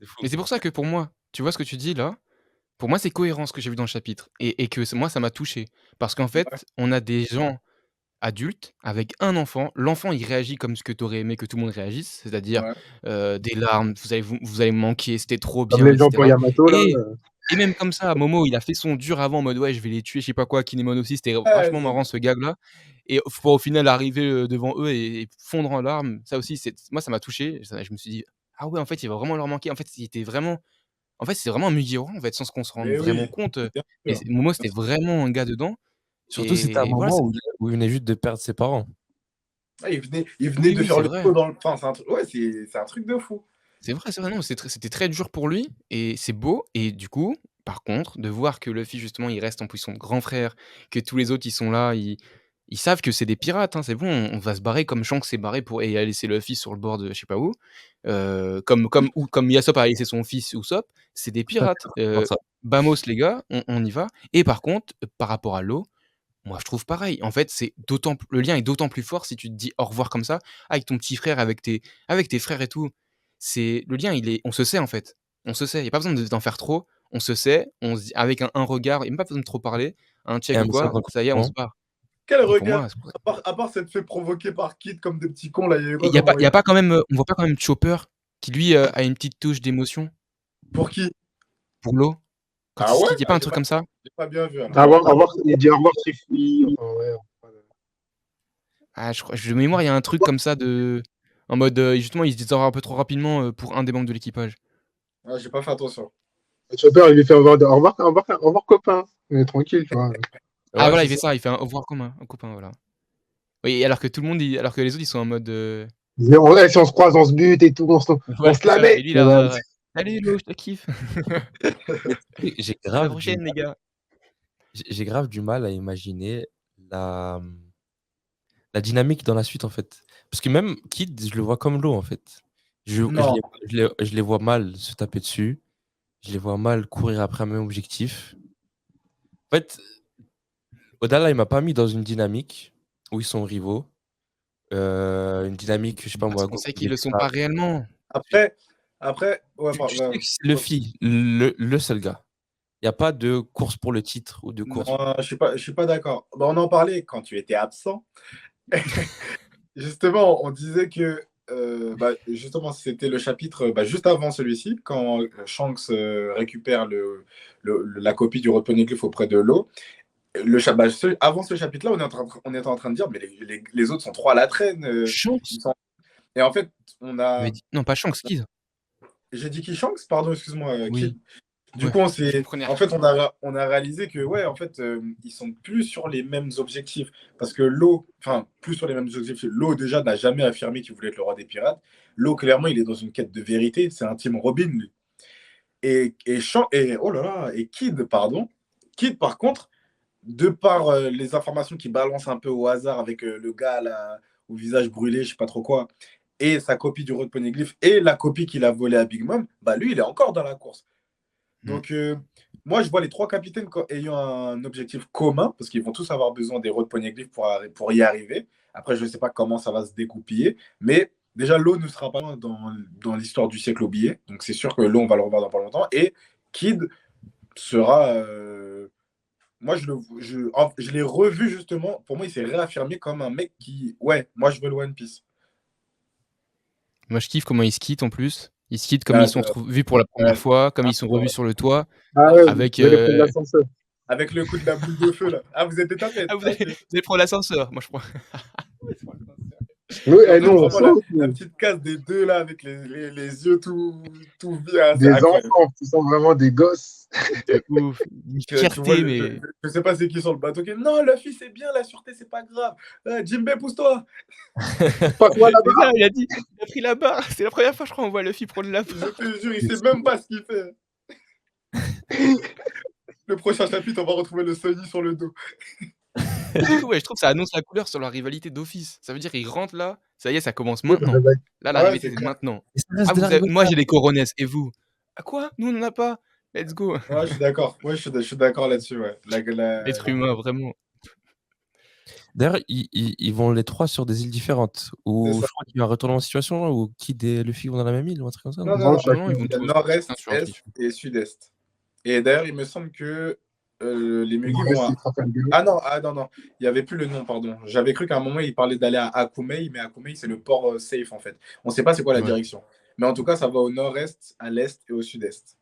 [SPEAKER 2] de fou.
[SPEAKER 3] Mais c'est pour ça que pour moi, tu vois ce que tu dis là? Pour moi, c'est cohérent ce que j'ai vu dans le chapitre et que moi, ça m'a touché. Parce qu'en
[SPEAKER 1] Ouais,
[SPEAKER 3] fait, on a des gens adultes avec un enfant. L'enfant, il réagit comme ce que tu aurais aimé que tout le monde réagisse, c'est-à-dire
[SPEAKER 1] ouais.
[SPEAKER 3] des larmes, vous allez me manquer, c'était trop
[SPEAKER 4] Comme
[SPEAKER 3] bien,
[SPEAKER 4] les gens pour
[SPEAKER 3] etc.
[SPEAKER 4] Yamato, là.
[SPEAKER 3] Et, et même comme ça, Momo, il a fait son dur avant en mode ouais, je vais les tuer, je sais pas quoi. Kinemon aussi, c'était
[SPEAKER 1] Ouais,
[SPEAKER 3] vachement marrant ce gag-là. Et pour au final arriver devant eux et fondre en larmes, ça aussi, moi, ça m'a touché. Je me suis dit, ah ouais, en fait, il va vraiment leur manquer. En fait, en fait, c'est vraiment un Mugiwara, en fait, sans qu'on se rende
[SPEAKER 1] mais
[SPEAKER 3] vraiment
[SPEAKER 1] oui,
[SPEAKER 3] compte.
[SPEAKER 1] bien
[SPEAKER 3] Et
[SPEAKER 1] sûr.
[SPEAKER 3] Momo, c'était vraiment un gars dedans.
[SPEAKER 2] Surtout, c'était un
[SPEAKER 3] Et voilà,
[SPEAKER 2] moment où il venait juste de perdre ses parents.
[SPEAKER 1] Ah, il venait
[SPEAKER 3] oui,
[SPEAKER 1] de
[SPEAKER 3] oui,
[SPEAKER 1] faire
[SPEAKER 3] c'est
[SPEAKER 1] le
[SPEAKER 3] vrai.
[SPEAKER 1] saut dans le. Enfin, c'est un truc de fou.
[SPEAKER 3] C'est vrai, non, c'était très dur pour lui et c'est beau. Et du coup, par contre, de voir que Luffy, justement, il reste en position de grand frère, que tous les autres, ils sont là, ils savent que c'est des pirates, hein, c'est bon, on va se barrer comme Shanks s'est barré pour et a laissé Luffy sur le bord de je sais pas où. Comme Yasop a laissé son fils Usopp, c'est des pirates.
[SPEAKER 2] Comment ça?
[SPEAKER 3] Vamos les gars, on y va. Et par contre, par rapport à l'eau, moi je trouve pareil. En fait, le lien est d'autant plus fort si tu te dis au revoir comme ça, avec ton petit frère, avec tes frères et tout. Le lien, on se sait en fait. On se sait, il y a pas besoin d'en faire trop. on se sait, on se dit avec un regard, et même pas besoin de trop parler, un
[SPEAKER 2] Et
[SPEAKER 3] check
[SPEAKER 2] un
[SPEAKER 3] ou
[SPEAKER 2] message
[SPEAKER 3] quoi,
[SPEAKER 2] dans
[SPEAKER 3] ça y est, on se
[SPEAKER 2] le
[SPEAKER 3] barre.
[SPEAKER 1] Quel
[SPEAKER 3] Et pour
[SPEAKER 1] regard!
[SPEAKER 3] moi, c'est pour ça.
[SPEAKER 1] À part s'être fait provoquer par Kid comme des petits cons, là, il y avait
[SPEAKER 3] Et
[SPEAKER 1] quoi
[SPEAKER 3] il y a
[SPEAKER 1] comme
[SPEAKER 3] pas
[SPEAKER 1] regard?
[SPEAKER 3] quand même, on voit pas quand même Chopper qui lui a une petite touche d'émotion
[SPEAKER 1] Pour qui?
[SPEAKER 3] pour l'eau quand
[SPEAKER 1] Ah
[SPEAKER 3] il se
[SPEAKER 1] ouais?
[SPEAKER 3] quitte, y a pas un truc comme ça?
[SPEAKER 1] J'ai pas bien vu alors.
[SPEAKER 4] Il dit au revoir, Chiffy. Enfin, ouais.
[SPEAKER 3] Ah, je crois de mémoire, il y a un truc comme ça de en mode, justement, il se dit au revoir un peu trop rapidement, pour un des membres de l'équipage.
[SPEAKER 1] Ah, j'ai pas fait attention.
[SPEAKER 4] Chopper, il lui fait au revoir, copain. Mais tranquille, tu vois.
[SPEAKER 3] Ah
[SPEAKER 2] Ouais,
[SPEAKER 3] voilà,
[SPEAKER 2] c'est
[SPEAKER 3] il fait
[SPEAKER 2] ça.
[SPEAKER 3] ça, il fait un au revoir commun, un copain, voilà. Oui, alors que tout le monde, alors que les autres, ils sont en mode,
[SPEAKER 4] Il dit, ouais, si on se croise, on se bute et tout, on
[SPEAKER 3] ouais,
[SPEAKER 4] se la
[SPEAKER 3] ça, et
[SPEAKER 4] met.
[SPEAKER 3] lui,
[SPEAKER 4] Et ben,
[SPEAKER 3] là: «Salut Lo, je te kiffe.
[SPEAKER 2] Mais tu sais,
[SPEAKER 3] À la prochaine les gars».
[SPEAKER 2] j'ai grave du mal à imaginer la, la dynamique dans la suite, en fait. Parce que même Kid, je le vois comme l'eau, en fait.
[SPEAKER 1] Non.
[SPEAKER 2] Je les vois mal se taper dessus. Je les vois mal courir après un même objectif. En fait, Odala, il m'a pas mis dans une dynamique où ils sont rivaux. Une dynamique, je sais pas
[SPEAKER 3] Parce
[SPEAKER 2] moi,
[SPEAKER 3] qu'on sait
[SPEAKER 2] Goku
[SPEAKER 3] qu'ils le sont pas
[SPEAKER 2] Vegeta.
[SPEAKER 3] réellement.
[SPEAKER 1] Après, ouais,
[SPEAKER 2] Tu sais que c'est Luffy, le seul gars. Il y a pas de course pour le titre ou de
[SPEAKER 1] non,
[SPEAKER 2] course.
[SPEAKER 1] je suis pas d'accord. Bah, on en parlait quand tu étais absent. Justement, on disait que bah, justement, c'était le chapitre bah, juste avant celui-ci, quand Shanks récupère la copie du Road Poneglyph auprès de l'eau. Bah, avant ce chapitre-là, on était en train de dire, mais les autres sont trop à la traîne.
[SPEAKER 3] Shanks?
[SPEAKER 1] Ils sont- Et en fait, on
[SPEAKER 3] Tu avais
[SPEAKER 1] a.
[SPEAKER 3] dit non, pas Shanks, Kid.
[SPEAKER 1] J'ai dit qui Shanks? Pardon, excuse-moi,
[SPEAKER 3] Oui,
[SPEAKER 1] Kid. Du
[SPEAKER 3] ouais,
[SPEAKER 1] coup,
[SPEAKER 3] je comprenais
[SPEAKER 1] en
[SPEAKER 3] rien.
[SPEAKER 1] fait, on a réalisé que, ouais, en fait, ils sont plus sur les mêmes objectifs. Parce que enfin, plus sur les mêmes objectifs. L'eau, déjà, n'a jamais affirmé qu'il voulait être le roi des pirates. L'eau, clairement, il est dans une quête de vérité. C'est un team Robin, lui. Oh là là, et Kid, pardon. Kid, par contre, de par les informations qu'il balance un peu au hasard avec le gars là, au visage brûlé, je sais pas trop quoi, et sa copie du Road Poneglyph, et la copie qu'il a volée à Big Mom, bah lui, il est encore dans la course. Donc, moi, je vois les trois capitaines ayant un objectif commun, parce qu'ils vont tous avoir besoin des Road Poneglyph pour y arriver. Après, je ne sais pas comment ça va se découpiller, mais déjà, l'eau ne sera pas loin dans l'histoire du siècle oublié. Donc, c'est sûr que l'eau, on va le revoir dans pas longtemps. Et Kid sera. Moi, je l'ai revu justement. Pour moi, il s'est réaffirmé comme un mec qui. Ouais, moi, je veux le One Piece.
[SPEAKER 3] Moi, je kiffe comment ils se quittent en plus. Ils se quittent comme
[SPEAKER 1] Ah,
[SPEAKER 3] ils sont vus pour la première fois, comme ils sont revus sur le toit,
[SPEAKER 4] Ah ouais,
[SPEAKER 3] avec.
[SPEAKER 4] vous allez prendre l'ascenseur.
[SPEAKER 1] avec le coup de la boule de feu, là. Ah, vous êtes tapé.
[SPEAKER 3] Ah, vous allez prendre l'ascenseur, moi je crois.
[SPEAKER 4] Nous,
[SPEAKER 1] Et en fait,
[SPEAKER 4] nous, on
[SPEAKER 1] vraiment, la
[SPEAKER 4] saute,
[SPEAKER 1] la
[SPEAKER 4] nous.
[SPEAKER 1] petite case des deux, là, avec les yeux tout via, c'est
[SPEAKER 4] Des
[SPEAKER 1] incroyable.
[SPEAKER 4] enfants qui sont vraiment des gosses.
[SPEAKER 3] De ouf. Une
[SPEAKER 1] Tu vois,
[SPEAKER 3] fierté, mais.
[SPEAKER 1] je sais pas c'est qui sur le bateau qui non, Luffy, c'est bien, la sûreté, c'est pas grave. Jimbe, pousse-toi.
[SPEAKER 4] Passe-moi
[SPEAKER 3] C'est
[SPEAKER 4] là-bas.
[SPEAKER 3] ça, il a pris la barre. C'est la première fois, je crois, on voit Luffy prendre la
[SPEAKER 1] Je
[SPEAKER 3] barre.
[SPEAKER 1] te jure, il sait même pas ce qu'il fait. Le prochain chapitre, on va retrouver le Sunny sur le dos.
[SPEAKER 3] Du coup, ouais, je trouve que ça annonce la couleur sur la rivalité d'office. Ça veut dire qu'ils rentrent là, ça y est, ça commence
[SPEAKER 4] Ouais,
[SPEAKER 3] maintenant. Là, la
[SPEAKER 1] Ouais,
[SPEAKER 3] rivalité,
[SPEAKER 1] c'est
[SPEAKER 3] c'est
[SPEAKER 1] clair.
[SPEAKER 3] maintenant.
[SPEAKER 2] Et ça reste
[SPEAKER 3] Ah,
[SPEAKER 2] de la
[SPEAKER 3] moi,
[SPEAKER 2] rigolade.
[SPEAKER 3] j'ai les coronets, et vous? Ah, quoi? Nous, on en a pas. Let's go.
[SPEAKER 1] Ouais, je suis d'accord. Ouais, je suis d'accord là-dessus, ouais.
[SPEAKER 3] L'être humain, vraiment.
[SPEAKER 2] D'ailleurs, ils vont les trois sur des îles différentes.
[SPEAKER 1] C'est
[SPEAKER 2] Ou
[SPEAKER 1] ça.
[SPEAKER 2] je crois qu'il y a un retournement de situation où Kid et Luffy vont dans la même île ou un truc comme ça.
[SPEAKER 1] Non,
[SPEAKER 2] Non,
[SPEAKER 1] non, non.
[SPEAKER 3] Non, ils vont
[SPEAKER 1] Il y a
[SPEAKER 3] tous chacun
[SPEAKER 1] nord-est,
[SPEAKER 3] sur un
[SPEAKER 1] est
[SPEAKER 3] truc.
[SPEAKER 1] et sud-est. Et d'ailleurs, il me semble que les Mugi vont à. Non, non. Il n'y avait plus le nom, pardon. J'avais cru qu'à un moment, il parlait d'aller à Akumei, mais Akumei, c'est le port safe, en fait. On ne sait pas c'est quoi la
[SPEAKER 3] Ouais.
[SPEAKER 1] direction. Mais en tout cas, ça va au nord-est, à l'est et au sud-est.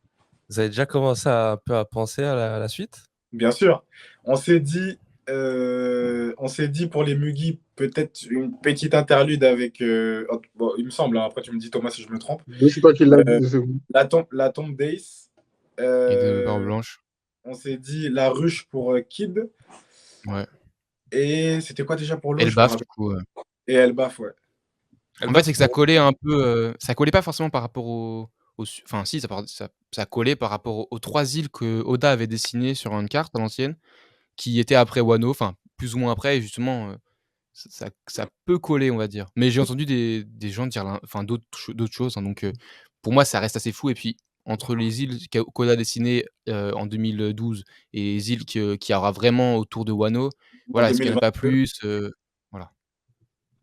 [SPEAKER 2] Vous avez déjà commencé un peu à penser à la suite?
[SPEAKER 1] Bien sûr. On s'est dit, pour les Mugi, peut-être une petite interlude avec. Bon, il me semble, hein, après tu me dis Thomas si je me trompe.
[SPEAKER 4] Oui, c'est toi qui l'as dit.
[SPEAKER 1] La tombe d'Ace.
[SPEAKER 3] Et de barre blanche.
[SPEAKER 1] On s'est dit la ruche pour Kid.
[SPEAKER 3] Ouais.
[SPEAKER 1] Et c'était quoi déjà pour l'autre?
[SPEAKER 3] Elbaf, du coup.
[SPEAKER 1] Et Elbaf, ouais.
[SPEAKER 3] En fait, c'est que ça collait un peu. Ça collait pas forcément par rapport enfin, si, ça collait par rapport aux 3 îles que Oda avait dessinées sur une carte à l'ancienne, qui étaient après Wano, enfin, plus ou moins après, et justement, ça peut coller, on va dire. Mais j'ai entendu des gens dire enfin, d'autres choses, hein, donc pour moi, ça reste assez flou. Et puis, entre les îles qu'Oda a dessinées en 2012 et les îles qu'il y aura vraiment autour de Wano,
[SPEAKER 1] En
[SPEAKER 3] voilà, est-ce qu'il n'y en a pas
[SPEAKER 1] 2022.
[SPEAKER 3] plus? Voilà,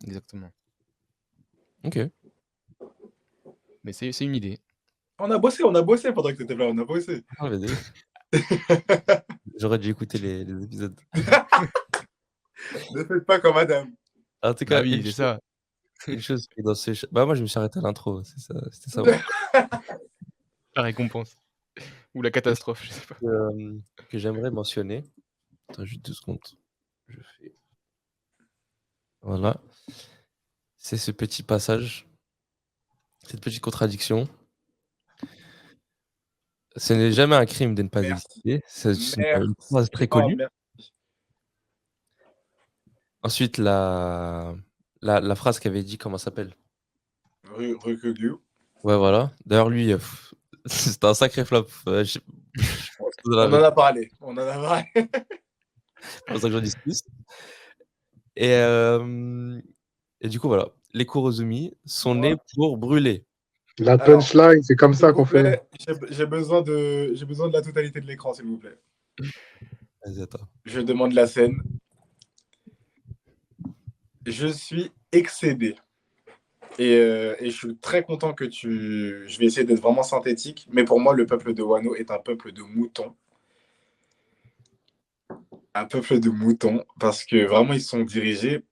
[SPEAKER 3] exactement.
[SPEAKER 2] Ok.
[SPEAKER 3] Mais c'est une idée.
[SPEAKER 1] On a bossé pendant que t'étais là, on a bossé.
[SPEAKER 2] Ah, mais de ouf. J'aurais dû écouter les épisodes.
[SPEAKER 1] Ne faites pas comme Adam.
[SPEAKER 2] En tout
[SPEAKER 3] Bah
[SPEAKER 2] cas,
[SPEAKER 3] oui, c'est ça.
[SPEAKER 2] une chose qui est dans ce... Bah moi, je me suis arrêté à l'intro, c'est ça, c'était ça. Ouais.
[SPEAKER 3] La récompense. Ou la catastrophe, je sais pas.
[SPEAKER 2] Que j'aimerais mentionner. Attends, juste 2 secondes. Je fais... Voilà. C'est ce petit passage, cette petite contradiction. Ce n'est jamais un crime de ne pas
[SPEAKER 1] Merci.
[SPEAKER 2] exister. C'est une
[SPEAKER 1] Merci.
[SPEAKER 2] phrase très
[SPEAKER 1] Oh,
[SPEAKER 2] connue.
[SPEAKER 1] merci.
[SPEAKER 2] Ensuite, la phrase qu'avait dit, comment ça s'appelle?
[SPEAKER 1] Recuglu.
[SPEAKER 2] Ouais, voilà. D'ailleurs, lui, c'était un sacré flop. Je pense que vous en
[SPEAKER 1] On
[SPEAKER 2] avez-
[SPEAKER 1] en a parlé. On en a parlé.
[SPEAKER 2] c'est pour ça que j'en dis plus. Et du coup, voilà. Les Kurozumi sont nés pour brûler.
[SPEAKER 4] La
[SPEAKER 1] Alors,
[SPEAKER 4] punchline, c'est comme ça
[SPEAKER 1] S'il
[SPEAKER 4] qu'on
[SPEAKER 1] vous plaît,
[SPEAKER 4] fait.
[SPEAKER 1] j'ai besoin de la totalité de l'écran, s'il vous plaît.
[SPEAKER 2] Vas-y, attends.
[SPEAKER 1] Je demande la scène. Je suis excédé. Et je suis très content que tu. Je vais essayer d'être vraiment synthétique, mais pour moi, le peuple de Wano est un peuple de moutons. Un peuple de moutons, parce que vraiment, ils sont dirigés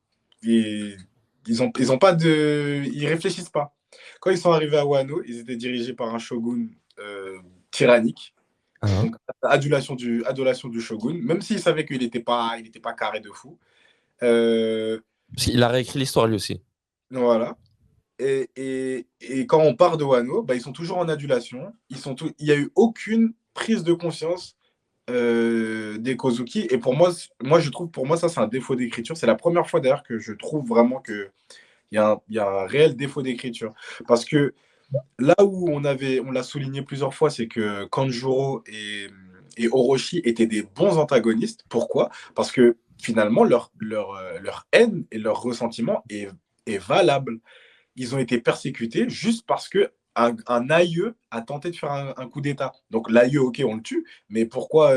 [SPEAKER 1] et ils ont pas de. Ils réfléchissent pas. Quand ils sont arrivés à Wano, ils étaient dirigés par un shogun tyrannique.
[SPEAKER 2] Hein.
[SPEAKER 1] Donc, adulation du shogun, même s'il savait qu'il n'était pas carré de fou.
[SPEAKER 2] Parce qu'il a réécrit l'histoire lui aussi.
[SPEAKER 1] Voilà. Et quand on part de Wano, bah, ils sont toujours en adulation. Il n'y a eu aucune prise de conscience des Kozuki. Et pour moi, je trouve, pour moi, ça, c'est un défaut d'écriture. C'est la première fois d'ailleurs que je trouve vraiment qu'il y a un réel défaut d'écriture. Parce que là où on l'a souligné plusieurs fois, c'est que Kanjuro et Orochi étaient des bons antagonistes. Pourquoi? Parce que finalement, leur haine et leur ressentiment est valable. Ils ont été persécutés juste parce que un aïeux a tenté de faire un coup d'État. Donc l'aïeux, ok, on le tue, mais pourquoi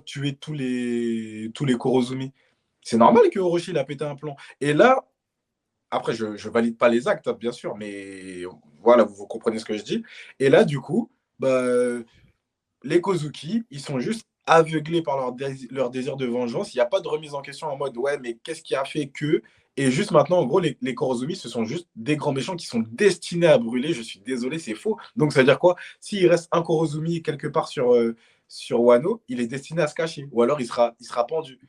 [SPEAKER 1] tuer tous les Kurozumi? C'est normal que Orochi il a pété un plomb. Et là, après, je ne valide pas les actes, bien sûr, mais voilà, vous comprenez ce que je dis. Et là, du coup, bah, les Kozuki, ils sont juste aveuglés par leur désir de vengeance. Il n'y a pas de remise en question en mode, ouais, mais qu'est-ce qui a fait que... Et juste maintenant, en gros, les Kurozumi, ce sont juste des grands méchants qui sont destinés à brûler. Je suis désolé, c'est faux. Donc, ça veut dire quoi? S'il reste un Kurozumi quelque part sur Wano, il est destiné à se cacher. Ou alors, il sera pendu.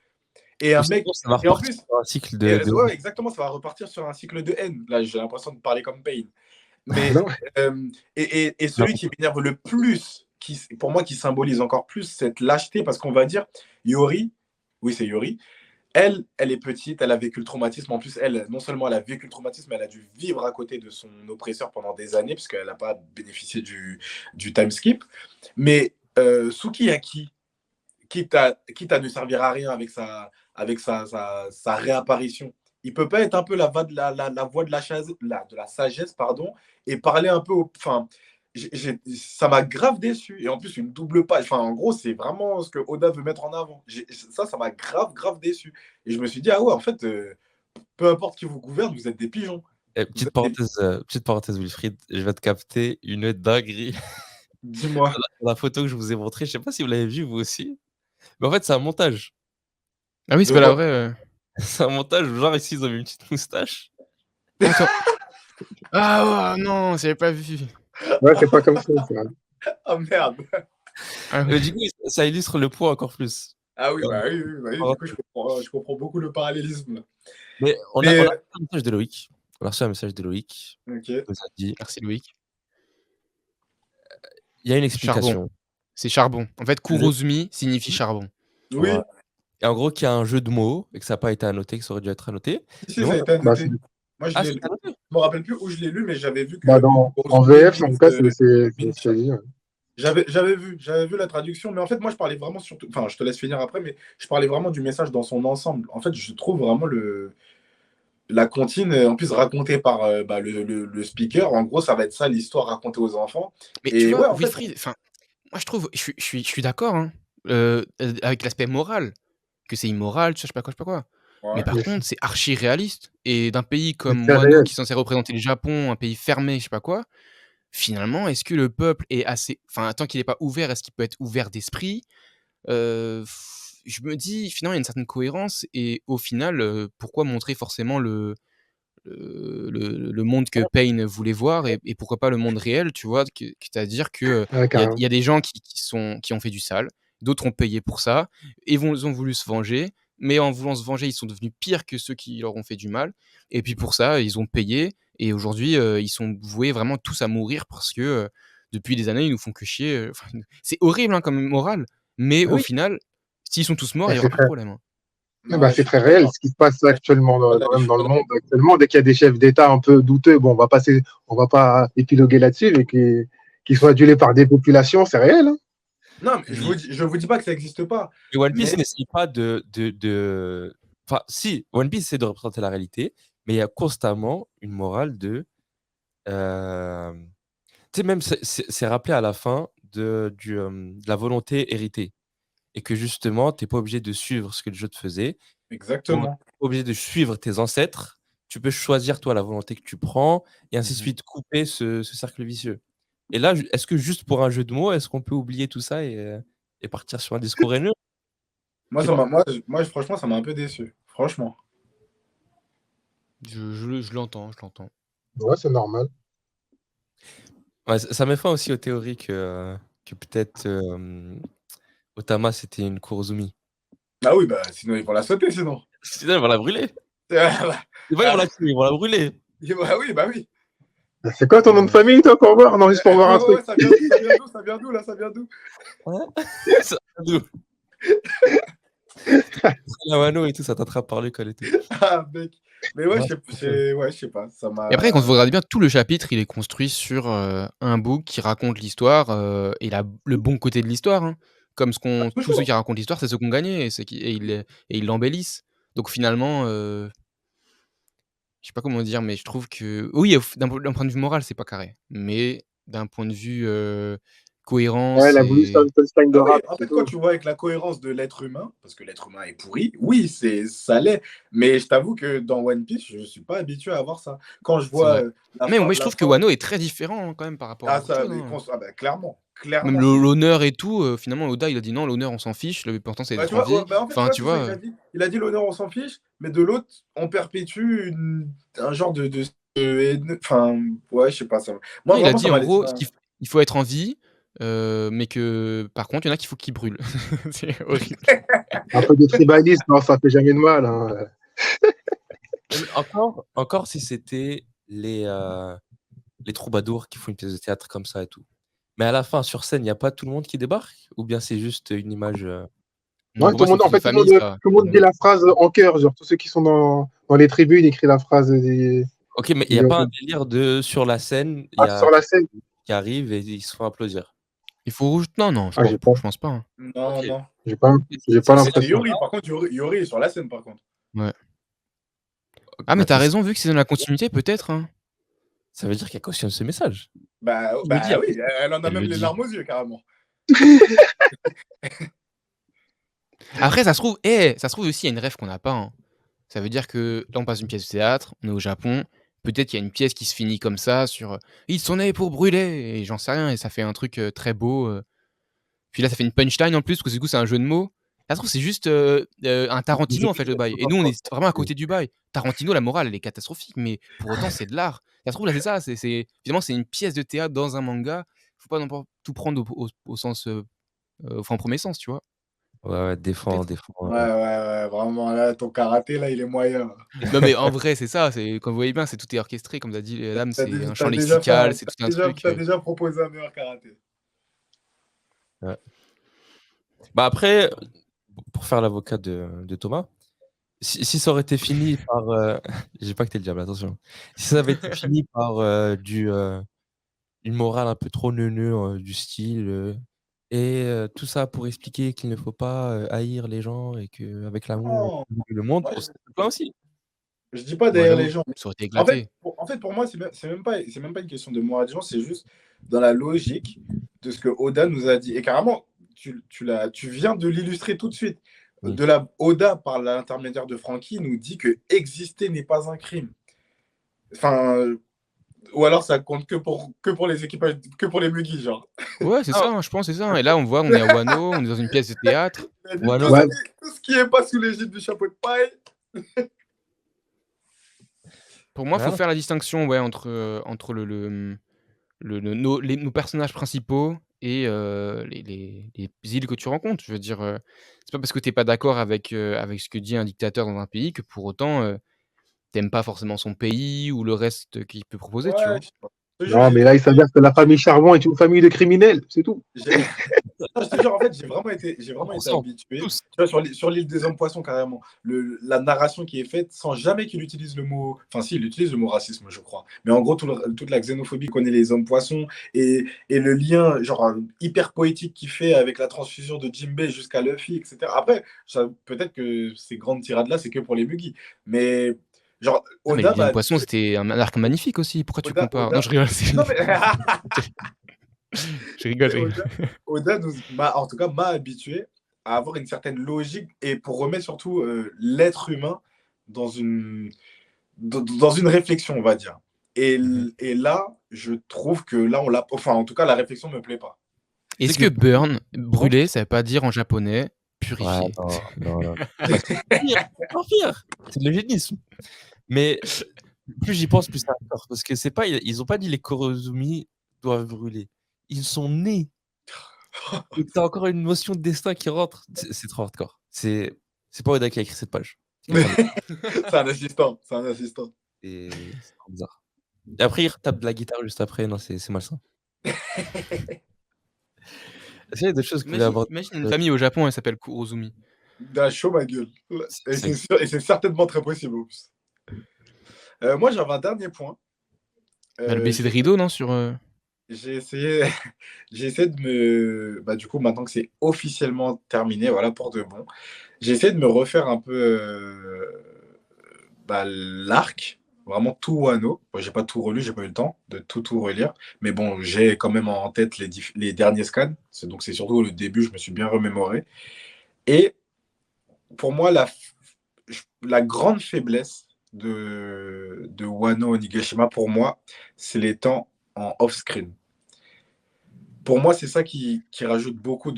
[SPEAKER 1] Et un mec...
[SPEAKER 2] Ça va
[SPEAKER 1] Et en
[SPEAKER 2] repartir
[SPEAKER 1] plus,
[SPEAKER 2] sur un cycle de...
[SPEAKER 1] ouais, exactement, ça va repartir sur un cycle de haine. Là, j'ai l'impression de parler comme Pain. Mais,
[SPEAKER 4] Non.
[SPEAKER 1] et celui qui m'énerve le plus, pour moi, qui symbolise encore plus cette lâcheté, parce qu'on va dire, Yori, oui, c'est Yori, elle est petite, elle a vécu le traumatisme. En plus, elle, non seulement elle a vécu le traumatisme, elle a dû vivre à côté de son oppresseur pendant des années, puisqu'elle n'a pas bénéficié du time skip. Mais Sukiyaki, quitte à ne servir à rien avec sa réapparition, il peut pas être un peu la voix de la sagesse, pardon, et parler un peu enfin, ça m'a grave déçu. Et en plus, une double page. Enfin, en gros, c'est vraiment ce que Oda veut mettre en avant. Ça m'a grave déçu. Et je me suis dit, ah ouais, en fait, peu importe qui vous gouverne, vous êtes des pigeons.
[SPEAKER 2] Petite parenthèse, Wilfried, je vais te capter une dinguerie.
[SPEAKER 1] Dis-moi.
[SPEAKER 2] La photo que je vous ai montrée, je sais pas si vous l'avez vue vous aussi, mais en fait, c'est un montage.
[SPEAKER 3] Ah oui, c'est pas la vraie.
[SPEAKER 2] C'est un montage où, genre, ici, ils ont mis une petite moustache.
[SPEAKER 3] Attends. Ah ouais, non, j'avais pas vu.
[SPEAKER 4] Ouais, c'est pas comme ça.
[SPEAKER 1] Oh merde.
[SPEAKER 3] Ah,
[SPEAKER 2] Mais du coup, ça illustre le point encore plus.
[SPEAKER 1] Ah oui, bah oui, du coup, je comprends beaucoup le parallélisme.
[SPEAKER 2] Mais on a reçu un message de Loïc. On a reçu un message de Loïc.
[SPEAKER 1] Ok.
[SPEAKER 2] Il nous a dit,
[SPEAKER 3] merci Loïc.
[SPEAKER 2] il y a une explication.
[SPEAKER 3] C'est charbon. En fait, Kurozumi signifie charbon.
[SPEAKER 1] Oui.
[SPEAKER 2] Ouais. Et en gros, qu'il y a un jeu de mots et que ça n'a pas été annoté, que ça aurait dû être annoté.
[SPEAKER 1] Si, ça a été annoté. Moi, je
[SPEAKER 2] c'est annoté.
[SPEAKER 1] me rappelle plus où je l'ai lu, mais j'avais vu que.
[SPEAKER 4] Bah, en VF, en tout cas, c'est dit.
[SPEAKER 1] J'avais vu la traduction, mais en fait, moi, je parlais vraiment surtout. Enfin, je te laisse finir après, mais je parlais vraiment du message dans son ensemble. En fait, je trouve vraiment la comptine, en plus racontée par le speaker. En gros, ça va être ça l'histoire racontée aux enfants.
[SPEAKER 3] Mais
[SPEAKER 1] et
[SPEAKER 3] tu vois,
[SPEAKER 1] ouais,
[SPEAKER 3] Wilfried, enfin, moi, je trouve, je suis d'accord, hein, avec l'aspect moral, que c'est immoral, je sais pas quoi.
[SPEAKER 1] Ouais.
[SPEAKER 3] Mais par contre, c'est archi réaliste. Et d'un pays comme
[SPEAKER 4] C'est
[SPEAKER 3] Wano,
[SPEAKER 4] réel.
[SPEAKER 3] qui est censé représenter le Japon, un pays fermé, je sais pas quoi, finalement, est-ce que le peuple est assez... Enfin, tant qu'il n'est pas ouvert, est-ce qu'il peut être ouvert d'esprit? Je me dis, finalement, il y a une certaine cohérence et au final, pourquoi montrer forcément le monde que Payne voulait voir et pourquoi pas le monde réel, tu vois? C'est-à-dire que,
[SPEAKER 4] Ouais,
[SPEAKER 3] il y
[SPEAKER 4] carrément.
[SPEAKER 3] a des gens qui ont fait du sale, d'autres ont payé pour ça et ils ont voulu se venger, mais en voulant se venger, ils sont devenus pires que ceux qui leur ont fait du mal et puis pour ça, ils ont payé et aujourd'hui, ils sont voués vraiment tous à mourir parce que, depuis des années, ils nous font que chier, enfin, c'est horrible, hein, comme morale, mais
[SPEAKER 1] Ah
[SPEAKER 3] au
[SPEAKER 1] oui,
[SPEAKER 3] final, s'ils sont tous morts,
[SPEAKER 4] Bah,
[SPEAKER 3] il y aura
[SPEAKER 4] c'est
[SPEAKER 3] plus de
[SPEAKER 4] très,
[SPEAKER 3] problème, hein.
[SPEAKER 1] non, je
[SPEAKER 4] c'est
[SPEAKER 1] suis
[SPEAKER 4] très
[SPEAKER 1] pas
[SPEAKER 4] réel
[SPEAKER 1] d'accord.
[SPEAKER 4] ce qui se passe
[SPEAKER 1] Ouais,
[SPEAKER 4] actuellement
[SPEAKER 1] je
[SPEAKER 4] même
[SPEAKER 1] suis
[SPEAKER 4] dans
[SPEAKER 1] pas
[SPEAKER 4] le monde
[SPEAKER 1] d'accord.
[SPEAKER 4] actuellement. Dès qu'il y a des chefs d'État un peu douteux, bon, on va pas épiloguer là-dessus, mais qui soient adulés par des populations, c'est réel. Hein.
[SPEAKER 1] Non, mais
[SPEAKER 2] Oui.
[SPEAKER 1] je vous dis pas que ça n'existe pas.
[SPEAKER 2] Et One Piece
[SPEAKER 1] Mais
[SPEAKER 2] n'essaye pas de... Enfin, si, One Piece essaie de représenter la réalité, mais il y a constamment une morale de... euh, Tu sais, même, c'est rappelé à la fin de la volonté héritée. Et que justement, tu n'es pas obligé de suivre ce que le jeu te faisait. Bon,
[SPEAKER 1] exactement.
[SPEAKER 2] t'es pas obligé de suivre tes ancêtres. Tu peux choisir, toi, la volonté que tu prends, et ainsi de
[SPEAKER 3] Mmh.
[SPEAKER 2] suite, couper ce cercle vicieux. Et là, est-ce que juste pour un jeu de mots, est-ce qu'on peut oublier tout ça et partir sur un discours haineux?
[SPEAKER 1] Moi,
[SPEAKER 2] Je sais pas.
[SPEAKER 1] franchement, ça m'a un peu déçu. Franchement.
[SPEAKER 3] Je l'entends, je l'entends.
[SPEAKER 4] Ouais, c'est normal.
[SPEAKER 2] Ouais, ça met fin aussi aux théories que peut-être Otama, c'était une Kurozumi.
[SPEAKER 1] Ah oui, bah sinon ils vont la sauter sinon.
[SPEAKER 2] Sinon, ils vont la brûler.
[SPEAKER 1] Ah,
[SPEAKER 2] C'est pas ils vont la tuer, ils vont la brûler.
[SPEAKER 1] bah oui, bah oui.
[SPEAKER 4] C'est quoi ton nom de famille, toi, pour voir? Non, juste pour voir un truc.
[SPEAKER 1] Ouais, ça vient d'où? Ça vient d'où là? Ça vient d'où?
[SPEAKER 2] Hein. Ça, d'où la mano et tout, ça t'attrape par le col et tout.
[SPEAKER 1] Ah, mec. Mais ouais,
[SPEAKER 2] Ouais,
[SPEAKER 1] je sais pas. Ça
[SPEAKER 3] Et après, quand
[SPEAKER 1] m'a.
[SPEAKER 3] vous regardez bien, tout le chapitre, il est construit sur un book qui raconte l'histoire et le bon côté de l'histoire, hein. Comme tous ceux qui
[SPEAKER 1] Toujours.
[SPEAKER 3] racontent l'histoire, c'est ceux qui ont gagné et ils l'embellissent. Donc finalement, je sais pas comment dire, mais je trouve que oui, d'un point de vue moral, c'est pas carré. Mais d'un point de vue
[SPEAKER 4] Ouais,
[SPEAKER 3] cohérence
[SPEAKER 4] il a voulu faire
[SPEAKER 3] et
[SPEAKER 4] une punchline de
[SPEAKER 1] Ah oui,
[SPEAKER 4] rap,
[SPEAKER 1] en
[SPEAKER 4] c'est
[SPEAKER 1] fait, quand
[SPEAKER 4] tout.
[SPEAKER 1] tu vois avec la cohérence de l'être humain, parce que l'être humain est pourri, oui, ça l'est. Mais je t'avoue que dans One Piece, je suis pas habitué à voir ça. Quand je
[SPEAKER 3] c'est
[SPEAKER 1] vois
[SPEAKER 3] vrai. Mais moi, je
[SPEAKER 1] la
[SPEAKER 3] trouve que
[SPEAKER 1] fin.
[SPEAKER 3] Wano est très différent, hein, quand même par rapport à
[SPEAKER 1] Ah,
[SPEAKER 3] beaucoup de
[SPEAKER 1] ça,
[SPEAKER 3] choses,
[SPEAKER 1] mais
[SPEAKER 3] hein.
[SPEAKER 1] ah bah, clairement.
[SPEAKER 3] Même
[SPEAKER 1] Clairement.
[SPEAKER 3] l'honneur et tout, finalement, Oda, il a dit: «Non, l'honneur, on s'en fiche, l'important, c'est
[SPEAKER 1] Bah,
[SPEAKER 3] d'être
[SPEAKER 1] tu
[SPEAKER 3] en
[SPEAKER 1] vois, ouais,
[SPEAKER 3] vie».
[SPEAKER 1] bah, en fait, tu
[SPEAKER 3] Enfin,
[SPEAKER 1] vois,
[SPEAKER 3] tu
[SPEAKER 1] c'est ça,
[SPEAKER 3] vois?
[SPEAKER 1] il a dit l'honneur, on s'en fiche, mais de l'autre, on perpétue un genre enfin, ouais, je sais pas ça.
[SPEAKER 3] Non,
[SPEAKER 1] Moi,
[SPEAKER 3] il a
[SPEAKER 1] vraiment,
[SPEAKER 3] dit
[SPEAKER 1] ça
[SPEAKER 3] en
[SPEAKER 1] m'a laissé
[SPEAKER 3] gros, il faut être en vie, mais que par contre, il y en a qu'il faut qu'ils brûlent. C'est horrible.
[SPEAKER 4] Un peu de tribalisme, non, ça fait jamais de mal. Hein.
[SPEAKER 2] Mais encore si c'était les troubadours qui font une pièce de théâtre comme ça et tout. Mais à la fin, sur scène, il n'y a pas tout le monde qui débarque? Ou bien c'est juste une image
[SPEAKER 3] Non,
[SPEAKER 4] Ouais,
[SPEAKER 3] pour moi, c'est une
[SPEAKER 4] en
[SPEAKER 3] petite
[SPEAKER 4] fait,
[SPEAKER 3] famille, ça.
[SPEAKER 4] tout le monde dit la phrase en chœur. Genre, tous ceux qui sont dans les tribunes écrivent la phrase
[SPEAKER 2] OK, mais il n'y a pas un délire sur la scène, il y a
[SPEAKER 4] sur la scène.
[SPEAKER 2] qui arrive et ils se font applaudir?
[SPEAKER 3] Il faut rouge non, non,
[SPEAKER 4] Ah,
[SPEAKER 3] je pense pas, hein.
[SPEAKER 1] Non,
[SPEAKER 2] OK.
[SPEAKER 1] non.
[SPEAKER 4] j'ai pas, j'ai pas
[SPEAKER 2] Si c'est
[SPEAKER 1] C'est
[SPEAKER 2] comme
[SPEAKER 4] l'impression.
[SPEAKER 1] Yori,
[SPEAKER 2] ça,
[SPEAKER 1] par contre, Yori est sur la scène, par contre.
[SPEAKER 3] Ouais. Ah, mais
[SPEAKER 2] bah,
[SPEAKER 3] tu as raison, vu que c'est dans la continuité, peut-être, hein.
[SPEAKER 2] ça veut dire qu'elle cautionne ce message.
[SPEAKER 1] Bah,
[SPEAKER 2] Elle le dit après.
[SPEAKER 1] oui, elle en a
[SPEAKER 2] Elle
[SPEAKER 1] même
[SPEAKER 2] le
[SPEAKER 1] les
[SPEAKER 2] dit.
[SPEAKER 1] larmes aux yeux, carrément.
[SPEAKER 3] Après, ça se trouve aussi, il y a une ref qu'on n'a pas, hein. Ça veut dire que là, on passe d'une pièce de théâtre, on est au Japon, peut-être qu'il y a une pièce qui se finit comme ça sur, «Ils sont nés pour brûler» et j'en sais rien et ça fait un truc, très beau, puis là, ça fait une punchline en plus, parce que du coup, c'est un jeu de mots. Ça se trouve, c'est juste, un
[SPEAKER 4] Je-
[SPEAKER 3] Tarantino, en fait, le bail et nous, on est vraiment à côté du bail. Tarantino, la morale, elle est catastrophique, mais pour autant, c'est de l'art. Ça se trouve, là, c'est ça, finalement, c'est une pièce de théâtre dans un manga. Faut pas non pas tout prendre au sens, enfin, au premier sens, tu vois?
[SPEAKER 2] Ouais, défends,
[SPEAKER 3] Peut-être.
[SPEAKER 2] défends.
[SPEAKER 1] Ouais, vraiment, là, ton karaté, là, il est moyen.
[SPEAKER 3] Non, mais en vrai, c'est ça, comme vous voyez bien, tout est orchestré, comme l'a dit la dame, c'est un champ
[SPEAKER 1] T'as déjà fait
[SPEAKER 3] lexical, c'est tout un truc,
[SPEAKER 1] t'as déjà proposé un meilleur karaté.
[SPEAKER 2] Ouais. Bah, après, pour faire l'avocat de Thomas, si ça aurait été fini par, j'ai pas que t'es le diable, attention. Si ça avait été fini par, une morale un peu trop neuneu, du style, tout ça pour expliquer qu'il ne faut pas, haïr les gens et qu'avec l'amour, on
[SPEAKER 1] Non,
[SPEAKER 2] peut bouger le monde,
[SPEAKER 1] moi,
[SPEAKER 2] on serait plein aussi.
[SPEAKER 1] je dis pas
[SPEAKER 3] Ouais,
[SPEAKER 1] derrière les
[SPEAKER 3] j'avoue,
[SPEAKER 1] gens.
[SPEAKER 3] ça aurait été éclaté.
[SPEAKER 1] En fait, pour moi, c'est même pas une question de morale des gens, c'est juste dans la logique de ce que Oda nous a dit. Et carrément, tu viens de l'illustrer tout de suite.
[SPEAKER 2] Oui.
[SPEAKER 1] Oda, par l'intermédiaire de Frankie, nous dit que exister n'est pas un crime. Enfin, Ou alors ça compte que pour les équipages, que pour les Mugis, genre.
[SPEAKER 3] Ouais, c'est
[SPEAKER 2] Ah,
[SPEAKER 3] ça, hein, je pense, c'est ça. Et là, on voit, on est à Wano, on est dans une pièce de théâtre.
[SPEAKER 1] Il a dit
[SPEAKER 2] Wano,
[SPEAKER 4] Ouais,
[SPEAKER 1] tout ce qui est pas sous l'égide du chapeau de paille.
[SPEAKER 3] Pour moi, il faut
[SPEAKER 2] voilà.
[SPEAKER 3] faire la distinction ouais, entre nos personnages principaux et les îles que tu rencontres. Je veux dire, c'est pas parce que t'es pas d'accord avec ce que dit un dictateur dans un pays que pour autant, t'aimes pas forcément son pays ou le reste qu'il peut proposer, tu
[SPEAKER 1] Ouais,
[SPEAKER 3] vois?
[SPEAKER 1] je sais pas. Je te jure,
[SPEAKER 4] non, mais là, il s'avère que la famille Charbon est une famille de criminels, c'est tout.
[SPEAKER 1] j'ai- non, je te jure, en fait, j'ai vraiment été
[SPEAKER 2] 100%,
[SPEAKER 1] habitué.
[SPEAKER 2] tous.
[SPEAKER 1] Tu vois, sur l'île des hommes poissons, carrément. La narration qui est faite sans jamais qu'il utilise le mot. Enfin, si, il utilise le mot racisme, je crois. Mais en gros, toute la xénophobie connaît les hommes poissons et le lien, genre, hyper poétique qu'il fait avec la transfusion de Jinbei jusqu'à Luffy, etc. Après, peut-être que ces grandes tirades-là, c'est que pour les Buggy. Mais, genre,
[SPEAKER 3] Non, mais
[SPEAKER 1] Oda
[SPEAKER 3] les
[SPEAKER 1] m'a
[SPEAKER 3] hommes poissons,
[SPEAKER 1] habitué.
[SPEAKER 3] c'était un arc magnifique aussi. Pourquoi tu compares? Non,
[SPEAKER 1] Oda.
[SPEAKER 3] je rigole,
[SPEAKER 1] Non, mais.
[SPEAKER 3] je rigole, je rigole.
[SPEAKER 1] Oda en tout cas, m'a habitué à avoir une certaine logique et pour remettre surtout l'être humain dans dans une réflexion, on va dire.
[SPEAKER 3] Mmh.
[SPEAKER 1] Et là, je trouve que là, on l'a. Enfin, en tout cas, la réflexion me plaît pas.
[SPEAKER 2] Tu sais
[SPEAKER 3] Est-ce
[SPEAKER 2] que
[SPEAKER 3] que burn,
[SPEAKER 1] Non.
[SPEAKER 3] brûler, ça veut pas dire en japonais
[SPEAKER 2] ouais,
[SPEAKER 3] purifier?
[SPEAKER 2] non, non, non. Bah, c'est pire, c'est encore pire. C'est de l'eugénisme. Mais plus j'y pense, plus ça a peur. Parce que c'est pas, ils ont pas dit les Korozumi doivent brûler. Ils sont nés. Donc t'as encore une notion de destin qui rentre. C'est trop hardcore. C'est pas Oda qui a écrit cette page. C'est quelqu'un d'autre.
[SPEAKER 1] C'est un assistant. C'est un assistant.
[SPEAKER 2] Et c'est trop bizarre. Et après, il retape de la guitare juste après. Non, c'est malsain. Est-ce qu'il y a d'autres choses que vous voulez aborder?
[SPEAKER 3] Imagine une famille au Japon, elle s'appelle Kurozumi.
[SPEAKER 1] D'un chaud, ma gueule.
[SPEAKER 2] C'est-
[SPEAKER 1] Et c'est certainement très possible. En plus. Moi, j'avais un dernier point.
[SPEAKER 3] Bah, le baisser de
[SPEAKER 1] J'ai
[SPEAKER 3] rideau, non, sur,
[SPEAKER 1] j'ai essayé, j'ai essayé de me. Bah, du coup, maintenant que c'est officiellement terminé, voilà, pour de bon, j'ai essayé de me refaire un peu l'arc, vraiment tout Wano. Bon, j'ai pas tout relu, j'ai pas eu le temps de tout relire. Mais bon, j'ai quand même en tête les derniers scans. Donc, c'est surtout le début, je me suis bien remémoré. Et pour moi, la grande faiblesse de Wano Onigashima, pour moi, c'est les temps en off-screen. Pour moi, c'est ça qui rajoute beaucoup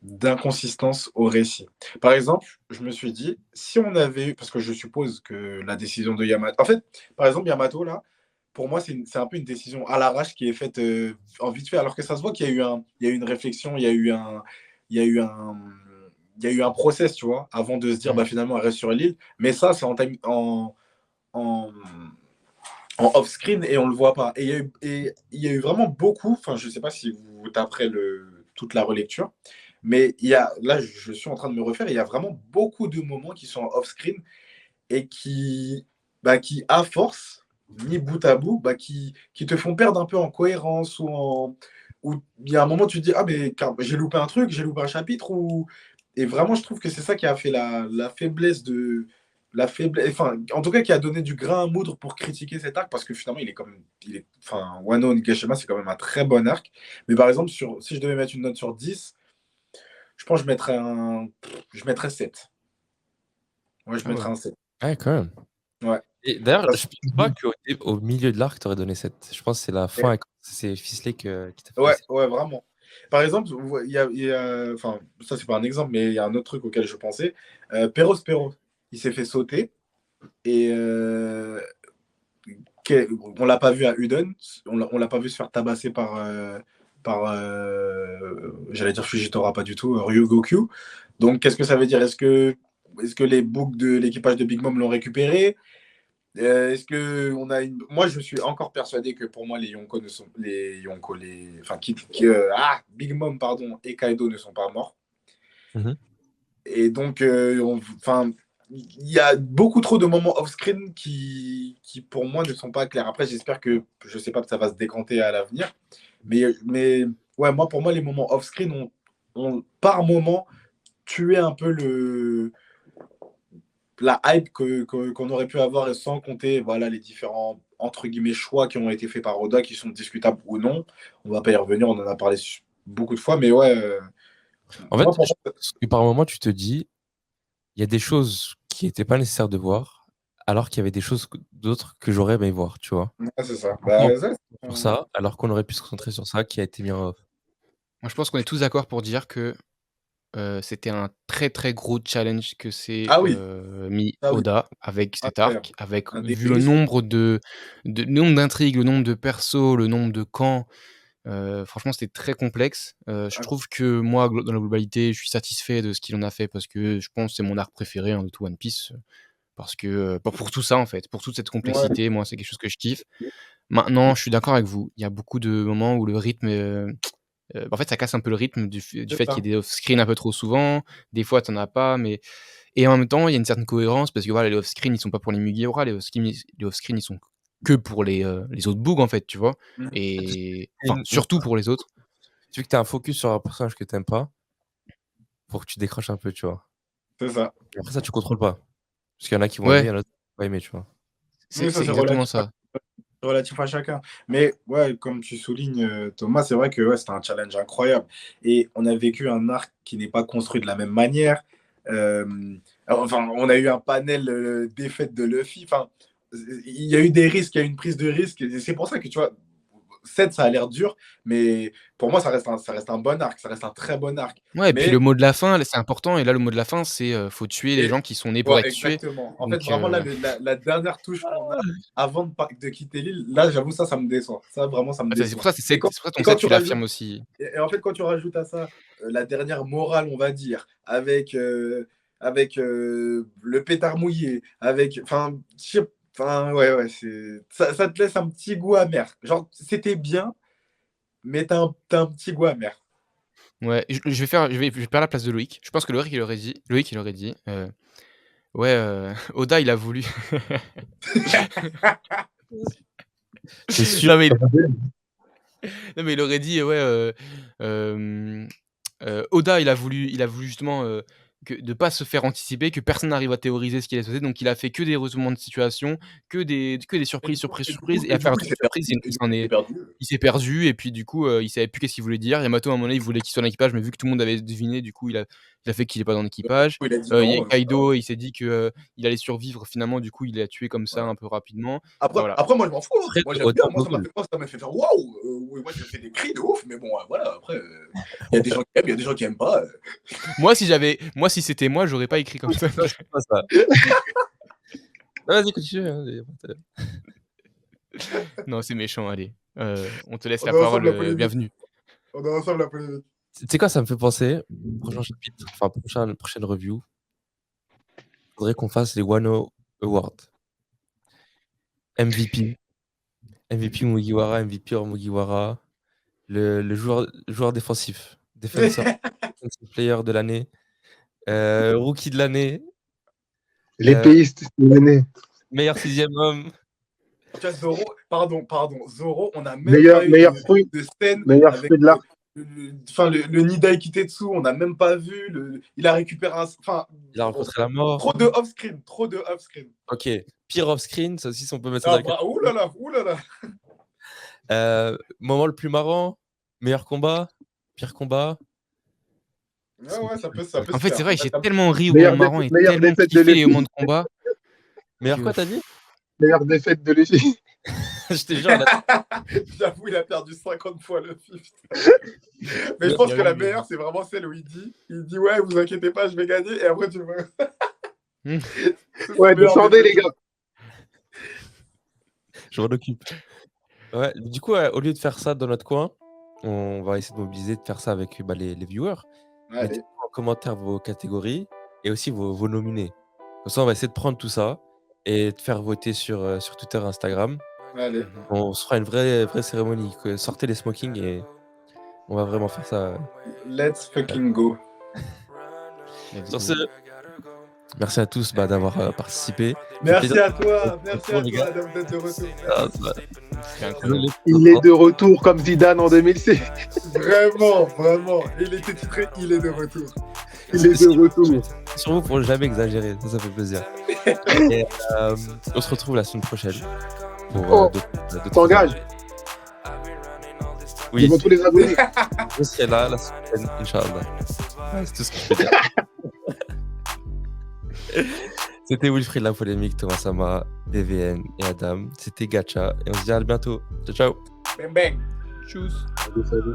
[SPEAKER 1] d'inconsistance au récit. Par exemple, je me suis dit, si on avait eu, parce que je suppose que la décision de Yamato, en fait, par exemple, Yamato, là, pour moi, c'est un peu une décision à l'arrache qui est faite en vite fait, alors que ça se voit qu'il y a il y a eu une réflexion, il y a eu il y a eu un process, tu vois, avant de se dire, bah, finalement, elle reste sur l'île. Mais ça, c'est en, en off-screen et on le voit pas. Et il y a eu vraiment beaucoup, enfin, je sais pas si vous taperez toute la relecture, mais là, je suis en train de me refaire, il y a vraiment beaucoup de moments qui sont en off-screen et qui, à force, mis bout à bout, qui te font perdre un peu en cohérence ou il y a un moment, tu te dis, ah, mais j'ai loupé un truc, j'ai loupé un chapitre, et vraiment, je trouve que c'est ça qui a fait la faiblesse la faiblesse, enfin, en tout cas, qui a donné du grain à moudre pour critiquer cet arc, parce que finalement, enfin, Wano Onigashima, c'est quand même un très bon arc. Mais par exemple, si je devais mettre une note sur 10, je pense que je mettrais 7. Ouais, je
[SPEAKER 3] Ah ouais.
[SPEAKER 1] mettrais un 7.
[SPEAKER 2] Ouais, quand même.
[SPEAKER 1] Ouais.
[SPEAKER 2] Et d'ailleurs,
[SPEAKER 1] Parce-
[SPEAKER 2] je pense pas qu'au milieu de l'arc, t'aurais donné 7. Je pense que c'est la fin, quand c'est ficelé qui t'a fait
[SPEAKER 1] Ouais,
[SPEAKER 2] baisser.
[SPEAKER 1] ouais, vraiment. Par exemple, enfin, ça c'est pas un exemple, mais il y a un autre truc auquel je pensais. Perros, il s'est fait sauter et on l'a pas vu à Uden, on l'a pas vu se faire tabasser j'allais dire Fujitora, pas du tout, Ryugoku. Donc qu'est-ce que ça veut dire? Est-ce que les boucs de l'équipage de Big Mom l'ont récupéré? Est-ce que on a une... Moi, je suis encore persuadé que pour moi, les Yonko ne sont enfin, Big Mom, pardon, et Kaido ne sont pas morts.
[SPEAKER 2] Mhm.
[SPEAKER 1] Et donc, enfin, il y a beaucoup trop de moments off-screen qui, pour moi, ne sont pas clairs. Après, j'espère que, je sais pas, que ça va se décanter à l'avenir. Mais ouais, pour moi, les moments off-screen ont par moment tué un peu la hype qu'on aurait pu avoir sans compter voilà, les différents entre guillemets choix qui ont été faits par Oda qui sont discutables ou non. On va pas y revenir, on en a parlé beaucoup de fois, mais ouais.
[SPEAKER 2] En fait,
[SPEAKER 1] Moi,
[SPEAKER 2] je pense que par moment, tu te dis, il y a des choses qui n'étaient pas nécessaires de voir. alors qu'il y avait des choses d'autres que j'aurais aimé voir, tu vois.
[SPEAKER 1] Ouais, c'est ça.
[SPEAKER 2] Non,
[SPEAKER 1] Ça,
[SPEAKER 2] pour ça, alors qu'on aurait pu se concentrer sur ça qui a été mis en off.
[SPEAKER 3] Moi, je pense qu'on est tous d'accord pour dire que c'était un très, très gros challenge que s'est,
[SPEAKER 1] Ah oui,
[SPEAKER 3] mis
[SPEAKER 1] ah oui,
[SPEAKER 3] Oda avec cet
[SPEAKER 1] incroyable.
[SPEAKER 3] arc, avec
[SPEAKER 1] Un des
[SPEAKER 3] vu le
[SPEAKER 1] risques.
[SPEAKER 3] nombre le nombre d'intrigues, le nombre de persos, le nombre de camps, franchement, c'était très complexe. Je trouve que moi, dans la globalité, je suis satisfait de ce qu'il en a fait parce que je pense que c'est mon arc préféré, hein, de tout One Piece, parce que, pour tout ça, en fait, pour toute cette
[SPEAKER 1] Ouais,
[SPEAKER 3] complexité, moi, c'est quelque chose que je kiffe. Maintenant, je suis d'accord avec vous, il y a beaucoup de moments où le rythme, en fait, ça casse un peu le rythme du
[SPEAKER 1] c'est
[SPEAKER 3] fait
[SPEAKER 1] ça.
[SPEAKER 3] qu'il y ait des off-screen un peu trop souvent. Des fois, tu en as pas, mais et en même temps, il y a une certaine cohérence parce que voilà, les off-screen, ils sont pas pour les Mugiwara, les off-screen, ils sont que pour les autres boogs, en fait, tu vois?
[SPEAKER 1] Mhm.
[SPEAKER 3] Et
[SPEAKER 2] Et
[SPEAKER 3] enfin, surtout pour les autres.
[SPEAKER 2] vu que tu as un focus sur un personnage que tu n'aimes pas, pour que tu décroches un peu, tu vois.
[SPEAKER 1] C'est ça.
[SPEAKER 2] Et après ça, tu contrôles pas. Parce qu'il y en a qui vont aimer, il y
[SPEAKER 3] Ouais,
[SPEAKER 2] en a qui vont pas aimer, tu vois.
[SPEAKER 1] Oui, ça,
[SPEAKER 3] c'est
[SPEAKER 1] c'est
[SPEAKER 3] exactement
[SPEAKER 1] relatif
[SPEAKER 3] ça.
[SPEAKER 1] relatif à chacun. Mais ouais, comme tu soulignes, Thomas, c'est vrai que ouais, c'était un challenge incroyable. Et on a vécu un arc qui n'est pas construit de la même manière. Enfin, on a eu un panel défaite de Luffy. Enfin, il y a eu des risques, il y a eu une prise de risque. Et c'est pour ça que tu vois, 7, ça a l'air dur, mais pour moi, ça reste un bon arc. Ça reste un très bon arc.
[SPEAKER 3] Ouais, et puis le
[SPEAKER 1] Mais
[SPEAKER 3] mot de la fin, là, c'est important et là, le mot de la fin, c'est, faut tuer les
[SPEAKER 1] et,
[SPEAKER 3] gens qui sont nés pour
[SPEAKER 1] ouais,
[SPEAKER 3] être tués.
[SPEAKER 1] exactement. En fait,
[SPEAKER 3] Donc
[SPEAKER 1] vraiment, là, la dernière touche qu'on a avant de quitter l'île, là, j'avoue, ça me déçoit. Ça, vraiment, ça me
[SPEAKER 3] c'est pour
[SPEAKER 1] déçoit.
[SPEAKER 3] ça,
[SPEAKER 1] Et
[SPEAKER 3] c'est pour ça
[SPEAKER 1] et
[SPEAKER 3] ton
[SPEAKER 1] quand
[SPEAKER 3] set,
[SPEAKER 1] tu
[SPEAKER 3] tu l'affirmes
[SPEAKER 1] rajoutes,
[SPEAKER 3] aussi.
[SPEAKER 1] et en fait, quand tu rajoutes à ça la dernière morale, on va dire, avec le pétard mouillé, avec. Enfin, ouais, ça te laisse un petit goût amer. Genre, c'était bien, mais t'as un petit goût amer.
[SPEAKER 3] Ouais, je vais faire la place de Loïc. Je pense que Loïc, il aurait dit, ouais, Oda, il a voulu
[SPEAKER 2] C'est sûr.
[SPEAKER 3] non, mais non, mais il aurait dit, ouais, Oda, il a voulu justement, de pas se faire anticiper, que personne n'arrive à théoriser ce qu'il allait se passer, donc il a fait que des retournements de situation, que des surprises, surprises, surprises et à faire un truc surprise, il s'est perdu et puis du coup, il savait plus qu'est-ce qu'il voulait dire. Yamato, à un moment donné, il voulait qu'il soit dans l'équipage, mais vu que tout le monde avait deviné, du coup, il a fait qu'il est pas dans l'équipage.
[SPEAKER 1] Il a dit
[SPEAKER 3] Il y a
[SPEAKER 1] non.
[SPEAKER 3] Kaido, il s'est dit que, il allait survivre finalement, du coup, il l'a tué comme ça
[SPEAKER 1] Voilà.
[SPEAKER 3] un peu rapidement.
[SPEAKER 1] Après,
[SPEAKER 3] Voilà.
[SPEAKER 1] après, moi, je m'en fous. Hein.
[SPEAKER 2] Fred
[SPEAKER 1] Moi, j'aime
[SPEAKER 2] Oda
[SPEAKER 1] bien. Moi,
[SPEAKER 2] Mogul.
[SPEAKER 1] ça m'a fait faire waouh. Ouais, moi, j'ai fait des cris de ouf. Mais bon, voilà. Après, il y a des gens qui aiment, il y a des gens qui aiment pas.
[SPEAKER 3] Moi, si c'était moi, j'aurais pas écrit comme ça.
[SPEAKER 2] Ça, c'est pas ça. Vas-y, continue. Hein,
[SPEAKER 3] Non, c'est méchant, allez. On te laisse
[SPEAKER 1] On
[SPEAKER 3] la
[SPEAKER 1] est ensemble
[SPEAKER 3] parole,
[SPEAKER 1] la polémique.
[SPEAKER 3] bienvenue.
[SPEAKER 1] On est ensemble la polémique.
[SPEAKER 2] Tu sais quoi, ça me fait penser, prochain chapitre, enfin prochaine review, faudrait qu'on fasse les Wano Awards. MVP Mugiwara, MVP hors Mugiwara, le joueur défensif, defenseur player de l'année, rookie de l'année,
[SPEAKER 4] L'épéiste,
[SPEAKER 2] meilleur 6e homme.
[SPEAKER 1] Tu vois, Zoro, Zoro, on n'a même
[SPEAKER 4] meilleur,
[SPEAKER 1] pas eu
[SPEAKER 4] meilleur fruit,
[SPEAKER 1] de scène
[SPEAKER 4] meilleur
[SPEAKER 1] avec
[SPEAKER 4] fruit de l'arc.
[SPEAKER 1] le Nidai Kitetsu, on n'a même pas vu. Il a récupéré un. Enfin,
[SPEAKER 2] Il a rencontré la mort.
[SPEAKER 1] trop de off-screen.
[SPEAKER 2] Ok, pire off-screen, ça aussi, si on peut mettre ça dans la
[SPEAKER 1] Ouh là là.
[SPEAKER 2] moment le plus marrant, meilleur combat, pire combat.
[SPEAKER 1] Ouais, ça peut
[SPEAKER 3] En
[SPEAKER 1] se
[SPEAKER 3] fait,
[SPEAKER 1] faire.
[SPEAKER 3] c'est vrai, j'ai tellement ri au
[SPEAKER 4] Meilleure
[SPEAKER 3] moment marrant et
[SPEAKER 4] meilleure
[SPEAKER 3] tellement
[SPEAKER 4] défaite de
[SPEAKER 3] kiffé au moment
[SPEAKER 4] Luffy.
[SPEAKER 3] de combat.
[SPEAKER 2] Meilleur quoi, t'as dit?
[SPEAKER 4] Meilleure défaite de Luffy.
[SPEAKER 2] Je te jure,
[SPEAKER 1] J'avoue, il a perdu 50 fois le film. Mais je pense que la meilleure, c'est vraiment celle où il dit ouais, vous inquiétez pas, je vais gagner. Et après, tu vois.
[SPEAKER 4] Ouais, descendez, les gars.
[SPEAKER 2] je m'en occupe. Ouais, du coup, au lieu de faire ça dans notre coin, on va essayer de mobiliser, de faire ça avec les viewers.
[SPEAKER 1] Allez.
[SPEAKER 2] Mettez en commentaire vos catégories et aussi vos nominés. Comme ça, on va essayer de prendre tout ça et de faire voter sur Twitter et Instagram.
[SPEAKER 1] Allez.
[SPEAKER 2] On se fera une vraie cérémonie. Sortez les smokings et on va vraiment faire ça.
[SPEAKER 1] Let's fucking go.
[SPEAKER 2] Sur ce, merci à tous d'avoir participé.
[SPEAKER 1] Merci à toi
[SPEAKER 2] les gars.
[SPEAKER 1] d'être de retour.
[SPEAKER 3] C'est incroyable.
[SPEAKER 4] Il est de retour comme Zidane en 2006.
[SPEAKER 1] Vraiment. Il était titré, il est de retour.
[SPEAKER 4] Il est de retour.
[SPEAKER 2] Sur vous pour jamais exagérer, ça fait plaisir. Et, on se retrouve la semaine prochaine. Pour d'autres
[SPEAKER 4] T'engages.
[SPEAKER 2] Oui,
[SPEAKER 4] Ils vont tous les abonnés.
[SPEAKER 2] je serai là la semaine prochaine, Inch'Allah. C'est tout ce que je peux dire. C'était Wilfried la polémique, Thomas Sama, DVN et Adam. C'était Gacha. Et on se dit à bientôt. Ciao, ciao.
[SPEAKER 1] Bang bang.
[SPEAKER 3] Tchuss.
[SPEAKER 4] Salut, salut.